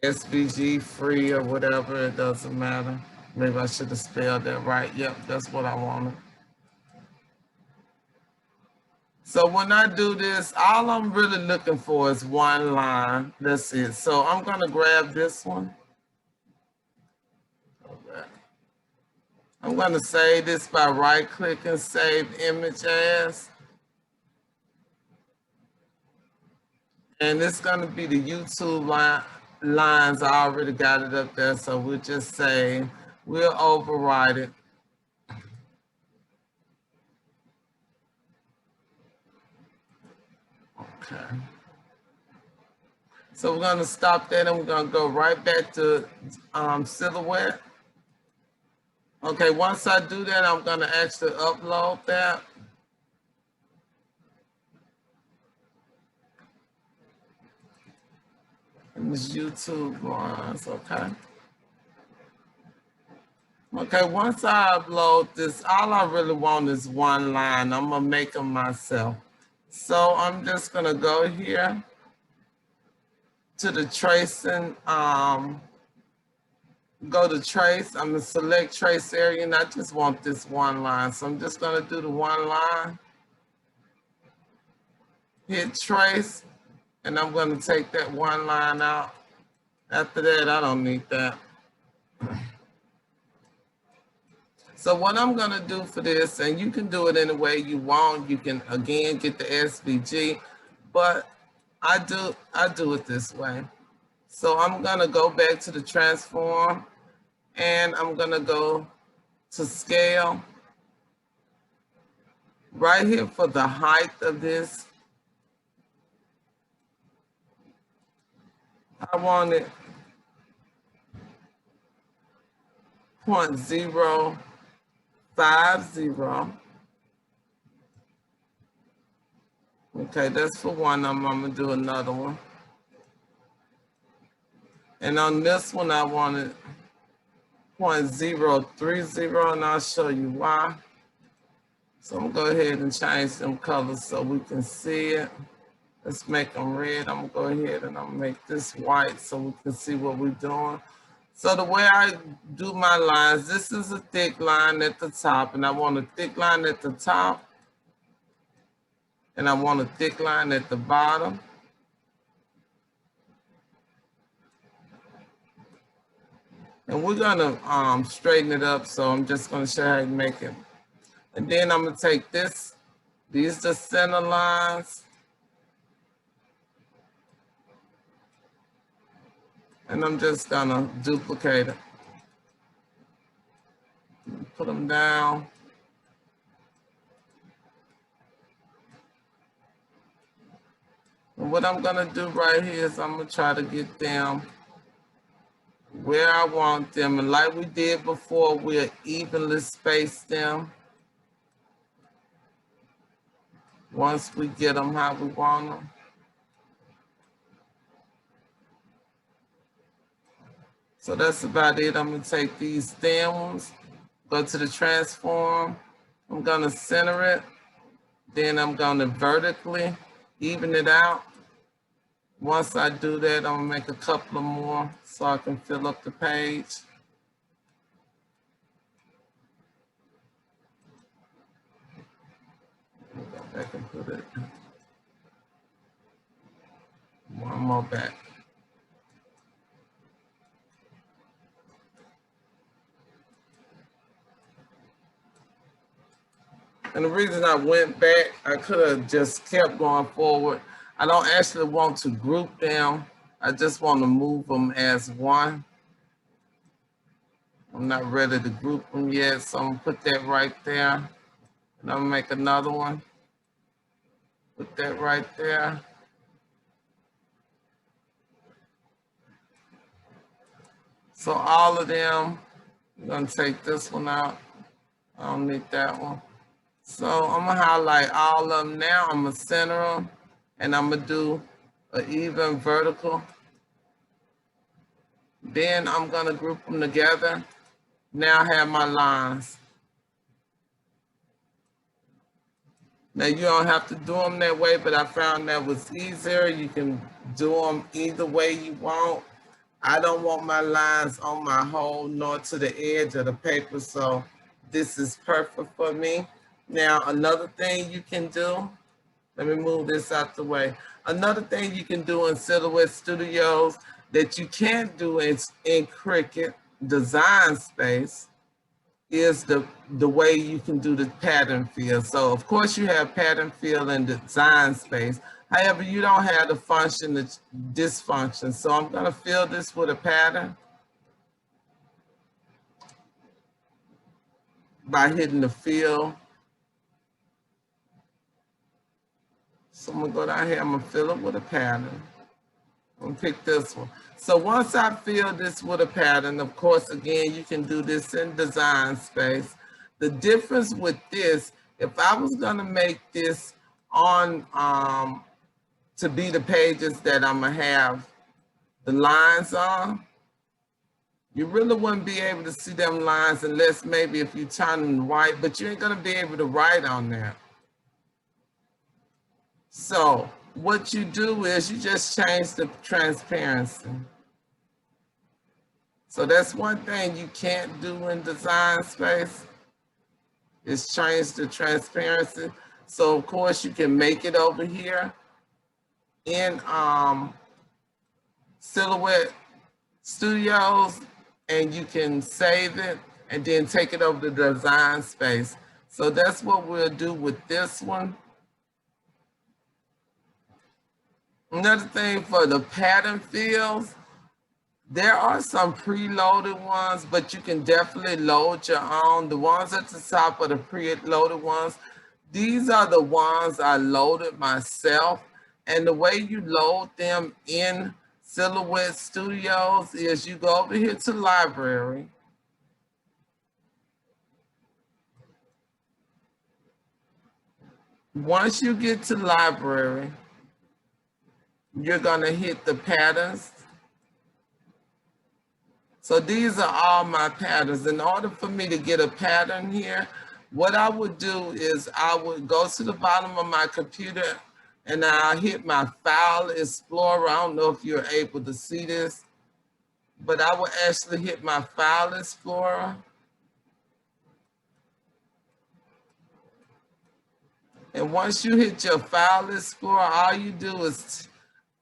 SVG free or whatever, it doesn't matter. Maybe I should have spelled that right. Yep, that's what I wanted. So when I do this, all I'm really looking for is one line. That's it. So I'm gonna grab this one. Okay. I'm gonna save this by right-clicking, save image as. And it's gonna be the YouTube lines. I already got it up there, so we'll just say, we'll override it. Okay. So we're gonna stop that and we're gonna go right back to silhouette. Okay, once I do that, I'm gonna actually upload that. And this YouTube lines, okay. Okay, once I upload this, all I really want is one line. I'm gonna make them myself. So I'm just gonna go here to the tracing, go to trace. I'm gonna select trace area and I just want this one line. So I'm just gonna do the one line, hit trace, and I'm gonna take that one line out. After that, I don't need that. So what I'm gonna do for this, and you can do it any way you want. You can again get the SVG, but I do it this way. So I'm gonna go back to the transform and I'm gonna go to scale. Right here for the height of this, I want it 0.050. Okay, that's for one of them. I'm gonna do another one. And on this one, I want it 0.030, and I'll show you why. So I'm gonna go ahead and change them colors so we can see it. Let's make them red. I'm gonna go ahead and I'm gonna make this white so we can see what we're doing. So the way I do my lines, this is a thick line at the top, and I want a thick line at the top, and I want a thick line at the bottom. And we're gonna straighten it up, so I'm just gonna show you how to make it. And then I'm gonna take this, these are the center lines, and I'm just gonna duplicate it. Put them down. And what I'm gonna do right here is I'm gonna try to get them where I want them. And like we did before, we'll evenly space them once we get them how we want them. So that's about it. I'm gonna take these thin ones, go to the transform. I'm gonna center it. Then I'm gonna vertically even it out. Once I do that, I'm gonna make a couple of more so I can fill up the page. Go back and put it one more back. And the reason I went back, I could have just kept going forward. I don't actually want to group them. I just want to move them as one. I'm not ready to group them yet, so I'm gonna put that right there. And I'm gonna make another one. Put that right there. So all of them, I'm gonna take this one out. I don't need that one. So I'm gonna highlight all of them now. I'm gonna center them and I'm gonna do an even vertical. Then I'm gonna group them together. Now I have my lines. Now you don't have to do them that way, but I found that was easier. You can do them either way you want. I don't want my lines on my hole nor to the edge of the paper, so this is perfect for me. Now, another thing you can do, let me move this out the way. Another thing you can do in Silhouette Studios that you can't do in Cricut Design Space is the way you can do the pattern fill. So of course you have pattern fill in Design Space. However, you don't have the function, this function. So I'm gonna fill this with a pattern by hitting the fill. So I'm gonna go down here, I'm gonna fill it with a pattern. I'm gonna pick this one. So once I fill this with a pattern, of course, again, you can do this in Design Space. The difference with this, if I was gonna make this on, to be the pages that I'm gonna have the lines on, you really wouldn't be able to see them lines unless maybe if you turn them white, but you ain't gonna be able to write on there. So what you do is you just change the transparency. So that's one thing you can't do in Design Space is change the transparency. So of course you can make it over here in Silhouette Studios and you can save it and then take it over to Design Space. So that's what we'll do with this one. Another thing for the pattern fills, there are some preloaded ones, but you can definitely load your own. The ones at the top are the preloaded ones. These are the ones I loaded myself. And the way you load them in Silhouette Studios is you go over here to Library. Once you get to Library, you're gonna hit the patterns. So these are all my patterns. In order for me to get a pattern here, what I would do is I would go to the bottom of my computer and I'll hit my File Explorer. I don't know if you're able to see this, but I would actually hit my File Explorer. And once you hit your File Explorer, all you do is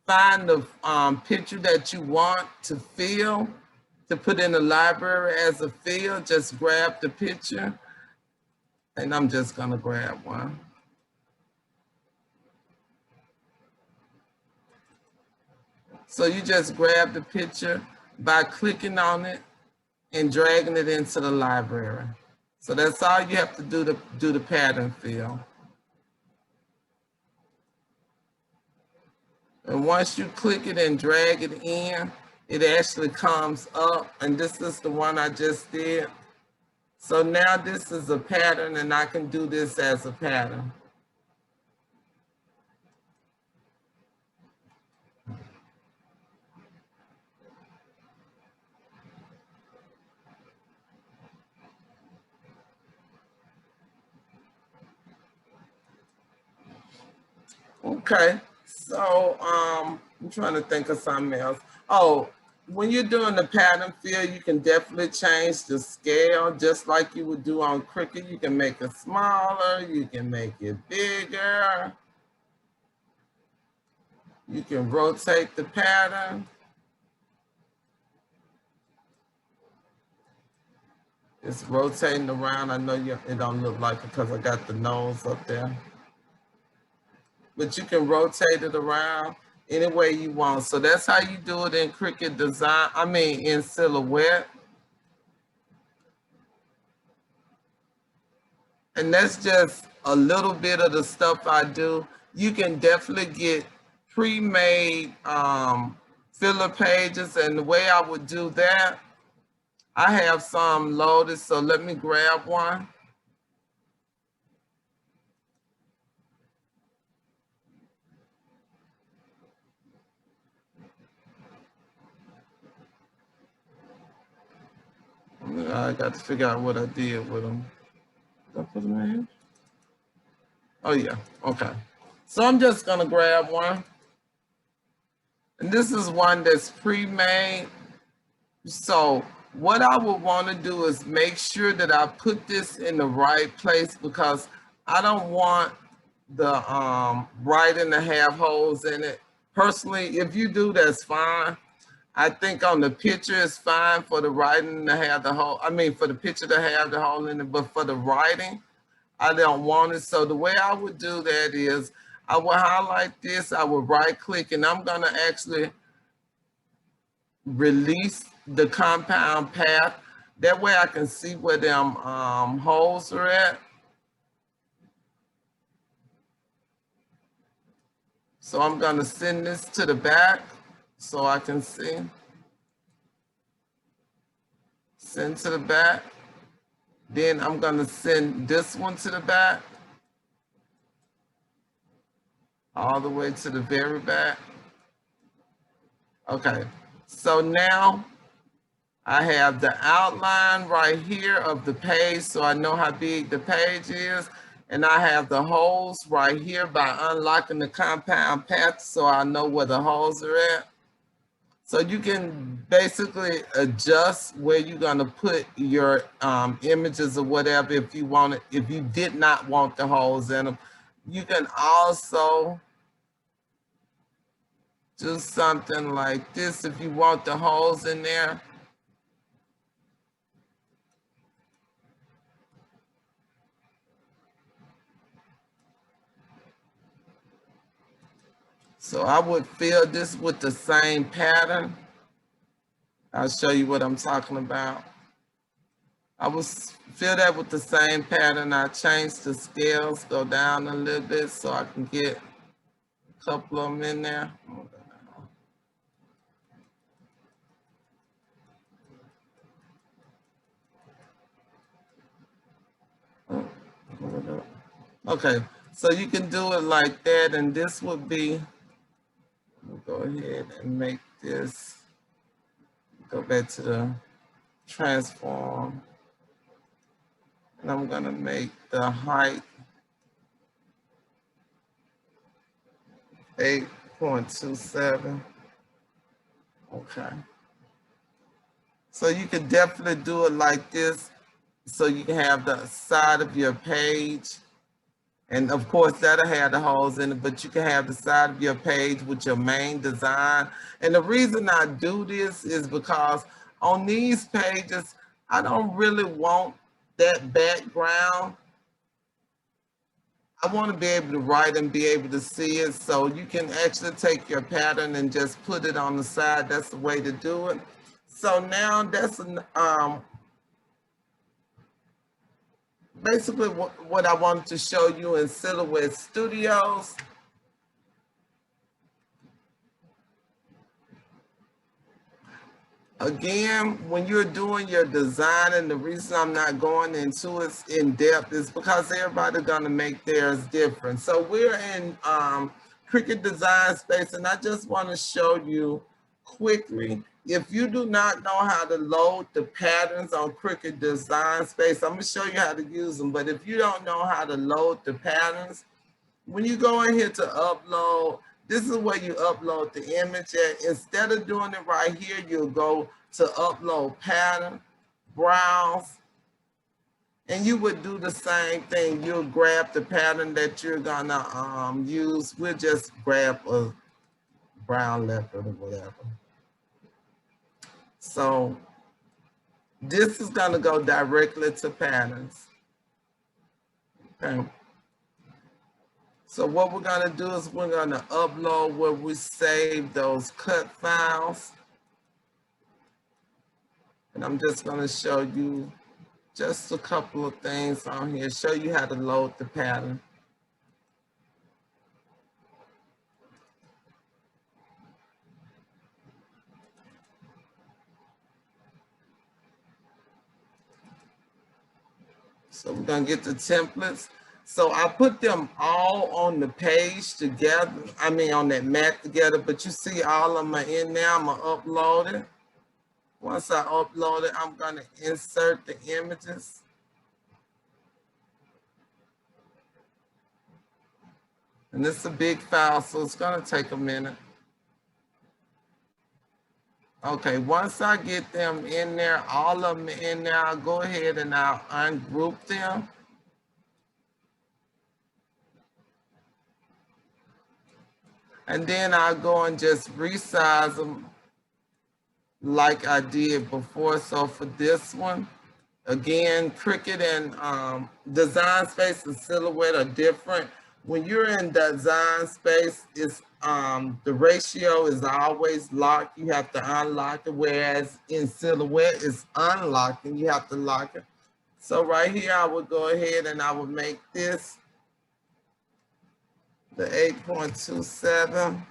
find the picture that you want to fill, to put in the library as a field. Just grab the picture. And I'm just gonna grab one. So you just grab the picture by clicking on it and dragging it into the library. So that's all you have to do to do the pattern fill. And once you click it and drag it in, it actually comes up, and this is the one I just did. So now this is a pattern, and I can do this as a pattern. Okay, so I'm trying to think of something else. Oh, when you're doing the pattern fill, you can definitely change the scale just like you would do on Cricut. You can make it smaller, you can make it bigger, you can rotate the pattern. It's rotating around. I know it don't look like it because I got the nose up there. But you can rotate it around any way you want. So that's how you do it in Cricut Design. I mean, in Silhouette. And that's just a little bit of the stuff I do. You can definitely get pre-made filler pages. And the way I would do that, I have some loaded. So let me grab one. I got to figure out what I did with them. Did I put them in here? Oh yeah, okay. So I'm just gonna grab one. And this is one that's pre-made. So what I would want to do is make sure that I put this in the right place because I don't want the writing to have holes in it. Personally, if you do, that's fine. I think on the picture it's fine for the writing to have the hole. I mean, for the picture to have the hole in it, but for the writing, I don't want it. So the way I would do that is I would highlight this, I would right click, and I'm gonna actually release the compound path. That way I can see where them holes are at. So I'm gonna send this to the back so I can see. Send to the back. Then I'm gonna send this one to the back. All the way to the very back. Okay, so now I have the outline right here of the page so I know how big the page is. And I have the holes right here by unlocking the compound path so I know where the holes are at. So you can basically adjust where you're gonna put your images or whatever if you want it, if you did not want the holes in them. You can also do something like this if you want the holes in there. So I would fill this with the same pattern. I'll show you what I'm talking about. I will fill that with the same pattern. I change the scales, go down a little bit so I can get a couple of them in there. Okay, so you can do it like that, and this would be, we'll go ahead and make this, go back to the transform, and I'm gonna make the height 8.27. Okay. So you can definitely do it like this. So you can have the side of your page. And of course, that'll have the holes in it, but you can have the side of your page with your main design. And the reason I do this is because on these pages, I don't really want that background. I want to be able to write and be able to see it. So you can actually take your pattern and just put it on the side. That's the way to do it. So now that's basically what I wanted to show you in Silhouette Studios. Again, when you're doing your design, and the reason I'm not going into it in depth is because everybody's gonna make theirs different. So we're in Cricut Design Space, and I just want to show you quickly. If you do not know how to load the patterns on Cricut Design Space, I'm gonna show you how to use them. But if you don't know how to load the patterns, when you go in here to upload, this is where you upload the image at. Instead of doing it right here, you'll go to upload pattern, browse, and you would do the same thing. You'll grab the pattern that you're gonna use. We'll just grab a brown leopard or whatever. So this is gonna go directly to patterns. Okay. So what we're gonna do is we're gonna upload where we save those cut files. And I'm just gonna show you just a couple of things on here, show you how to load the pattern. So we're gonna get the templates. So I put them all on the page together, I mean on that mat together, but you see all of them are in there. I'm gonna upload it. Once I upload it, I'm gonna insert the images. And this is a big file, so it's gonna take a minute. Okay, once I get them in there, all of them in there, I'll go ahead and I'll ungroup them. And then I'll go and just resize them like I did before. So for this one, again, Cricut and Design Space and Silhouette are different. When you're in Design Space, it's the ratio is always locked. You have to unlock it, whereas in Silhouette, it's unlocked and you have to lock it. So right here, I would go ahead and I would make this the 8.27.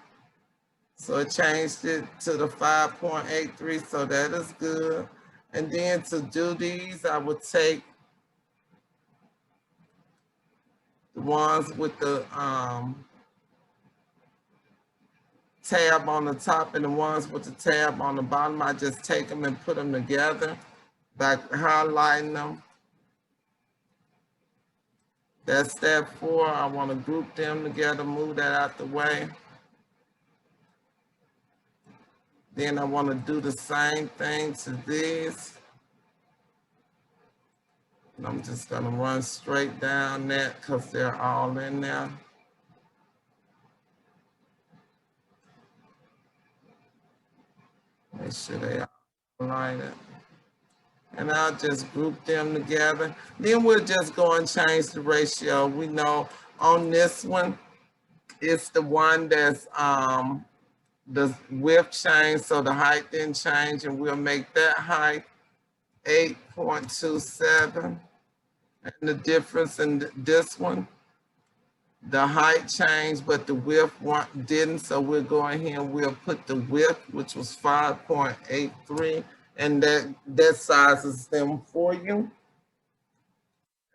So it changed it to the 5.83, so that is good. And then to do these, I would take the ones with the tab on the top and the ones with the tab on the bottom. I just take them and put them together by highlighting them. That's step 4. I want to group them together, move that out the way. Then I want to do the same thing to these. And I'm just going to run straight down that because they're all in there. Make sure they are aligned. And I'll just group them together. Then we'll just go and change the ratio. We know on this one, it's the one that's the width changed, so the height didn't change, and we'll make that height 8.27. And the difference in this one, the height changed, but the width didn't, so we'll go in here and we'll put the width, which was 5.83, and that sizes them for you.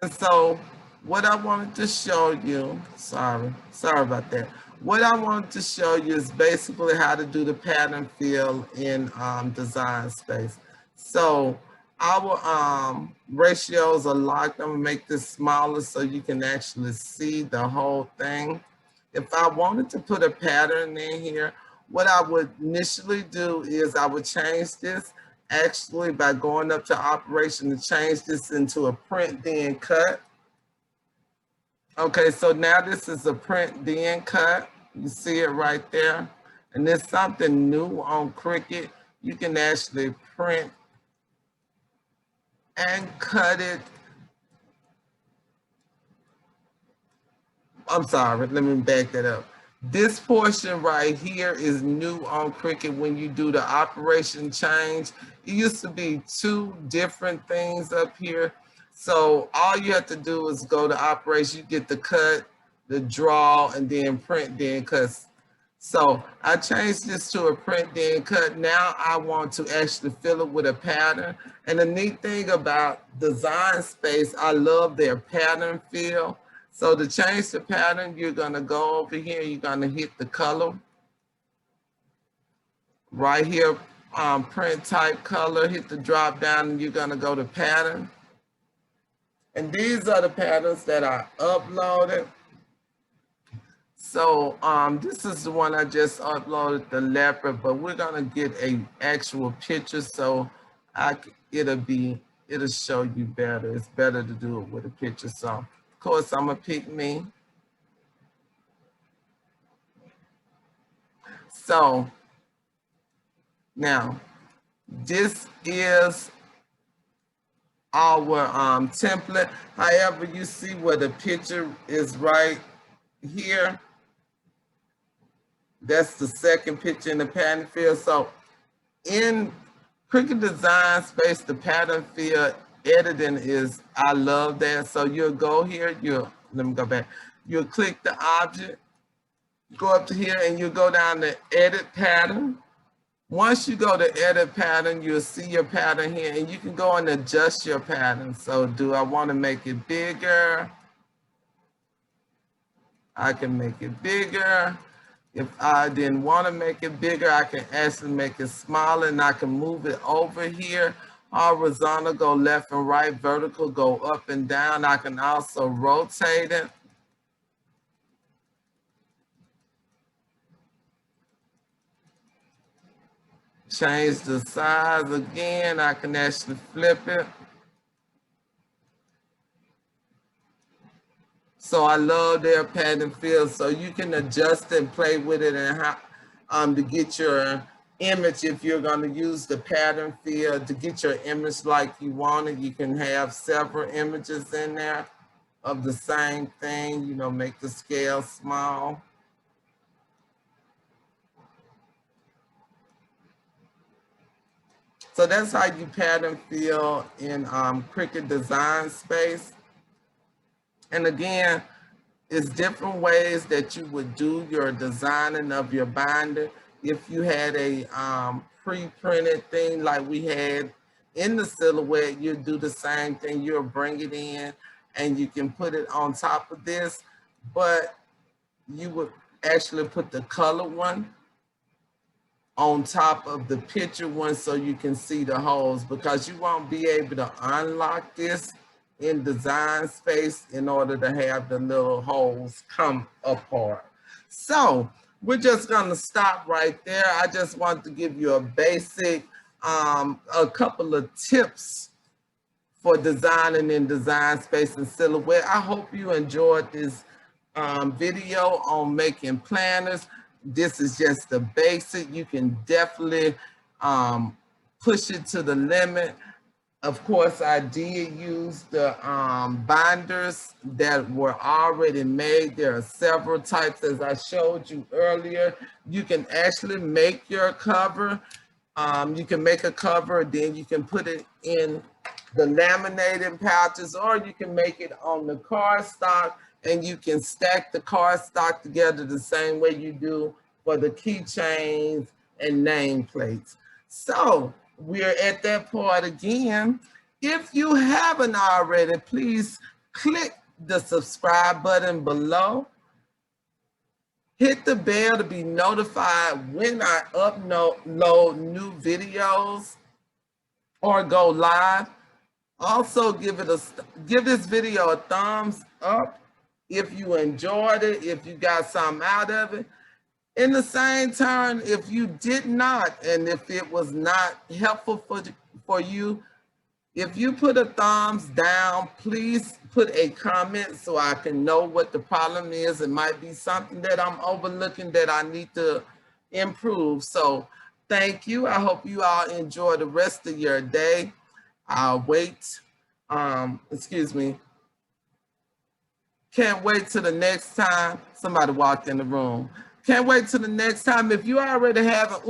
And so what I wanted to show you, sorry about that. What I wanted to show you is basically how to do the pattern fill in Design Space. So our ratios are locked. I'm gonna make this smaller so you can actually see the whole thing. If I wanted to put a pattern in here, what I would initially do is I would change this actually by going up to operation to change this into a print then cut. Okay, so now this is a print then cut. You see it right there. And there's something new on Cricut. You can actually print and cut it. I'm sorry, let me back that up. This portion right here is new on Cricut when you do the operation change. It used to be 2 different things up here. So all you have to do is go to operation, you get the cut, the draw, and then print then cut. So I changed this to a print then cut. Now I want to actually fill it with a pattern. And the neat thing about Design Space, I love their pattern fill. So to change the pattern, you're gonna go over here, you're gonna hit the color. Right here, print type color, hit the drop down and you're gonna go to pattern. And these are the patterns that I uploaded. So this is the one I just uploaded, the leopard, but we're gonna get a actual picture so it'll show you better. It's better to do it with a picture. So of course I'm gonna pick me. So now this is our template. However, you see where the picture is right here. That's the second picture in the pattern field. So in Cricut Design Space, the pattern field editing is, I love that. So you'll go here, let me go back. You'll click the object, go up to here and you'll go down to edit pattern. Once you go to edit pattern, you'll see your pattern here and you can go and adjust your pattern. So do I want to make it bigger? I can make it bigger. If I didn't want to make it bigger, I can actually make it smaller and I can move it over here. Horizontal, go left and right, vertical, go up and down. I can also rotate it. Change the size again. I can actually flip it. So I love their pattern field. So you can adjust and play with it and how to get your image. If you're going to use the pattern field to get your image like you want it, you can have several images in there of the same thing. You know, make the scale small. So that's how you pattern fill in Cricut Design Space. And again, it's different ways that you would do your designing of your binder. If you had a pre-printed thing like we had in the silhouette, you do the same thing. You'll bring it in and you can put it on top of this, but you would actually put the color one on top of the picture one so you can see the holes, because you won't be able to unlock this in Design Space in order to have the little holes come apart. So we're just gonna stop right there. I just want to give you a basic, a couple of tips for designing in Design Space and Silhouette. I hope you enjoyed this video on making planners. This is just the basic. You can definitely push it to the limit. Of course, I did use the binders that were already made. There are several types, as I showed you earlier. You can actually make your cover. You can make a cover, then you can put it in the laminated pouches, or you can make it on the cardstock and you can stack the cardstock together the same way you do for the keychains and nameplates. So we're at that part again. If you haven't already, please click the subscribe button below. Hit the bell to be notified when I upload new videos or go live. Also, give this video a thumbs up if you enjoyed it, if you got something out of it. In the same turn, if you did not, and if it was not helpful for you, if you put a thumbs down, please put a comment so I can know what the problem is. It might be something that I'm overlooking that I need to improve. So thank you. I hope you all enjoy the rest of your day. I'll wait. Excuse me. Can't wait till the next time. Somebody walked in the room. Can't wait till the next time. If you already haven't,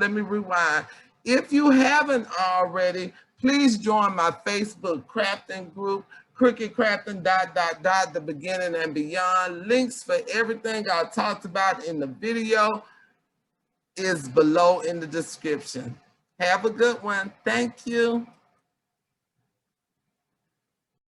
let me rewind. If you haven't already, please join my Facebook crafting group, Cricut Crafting ... the beginning and beyond. Links for everything I talked about in the video is below in the description. Have a good one. Thank you.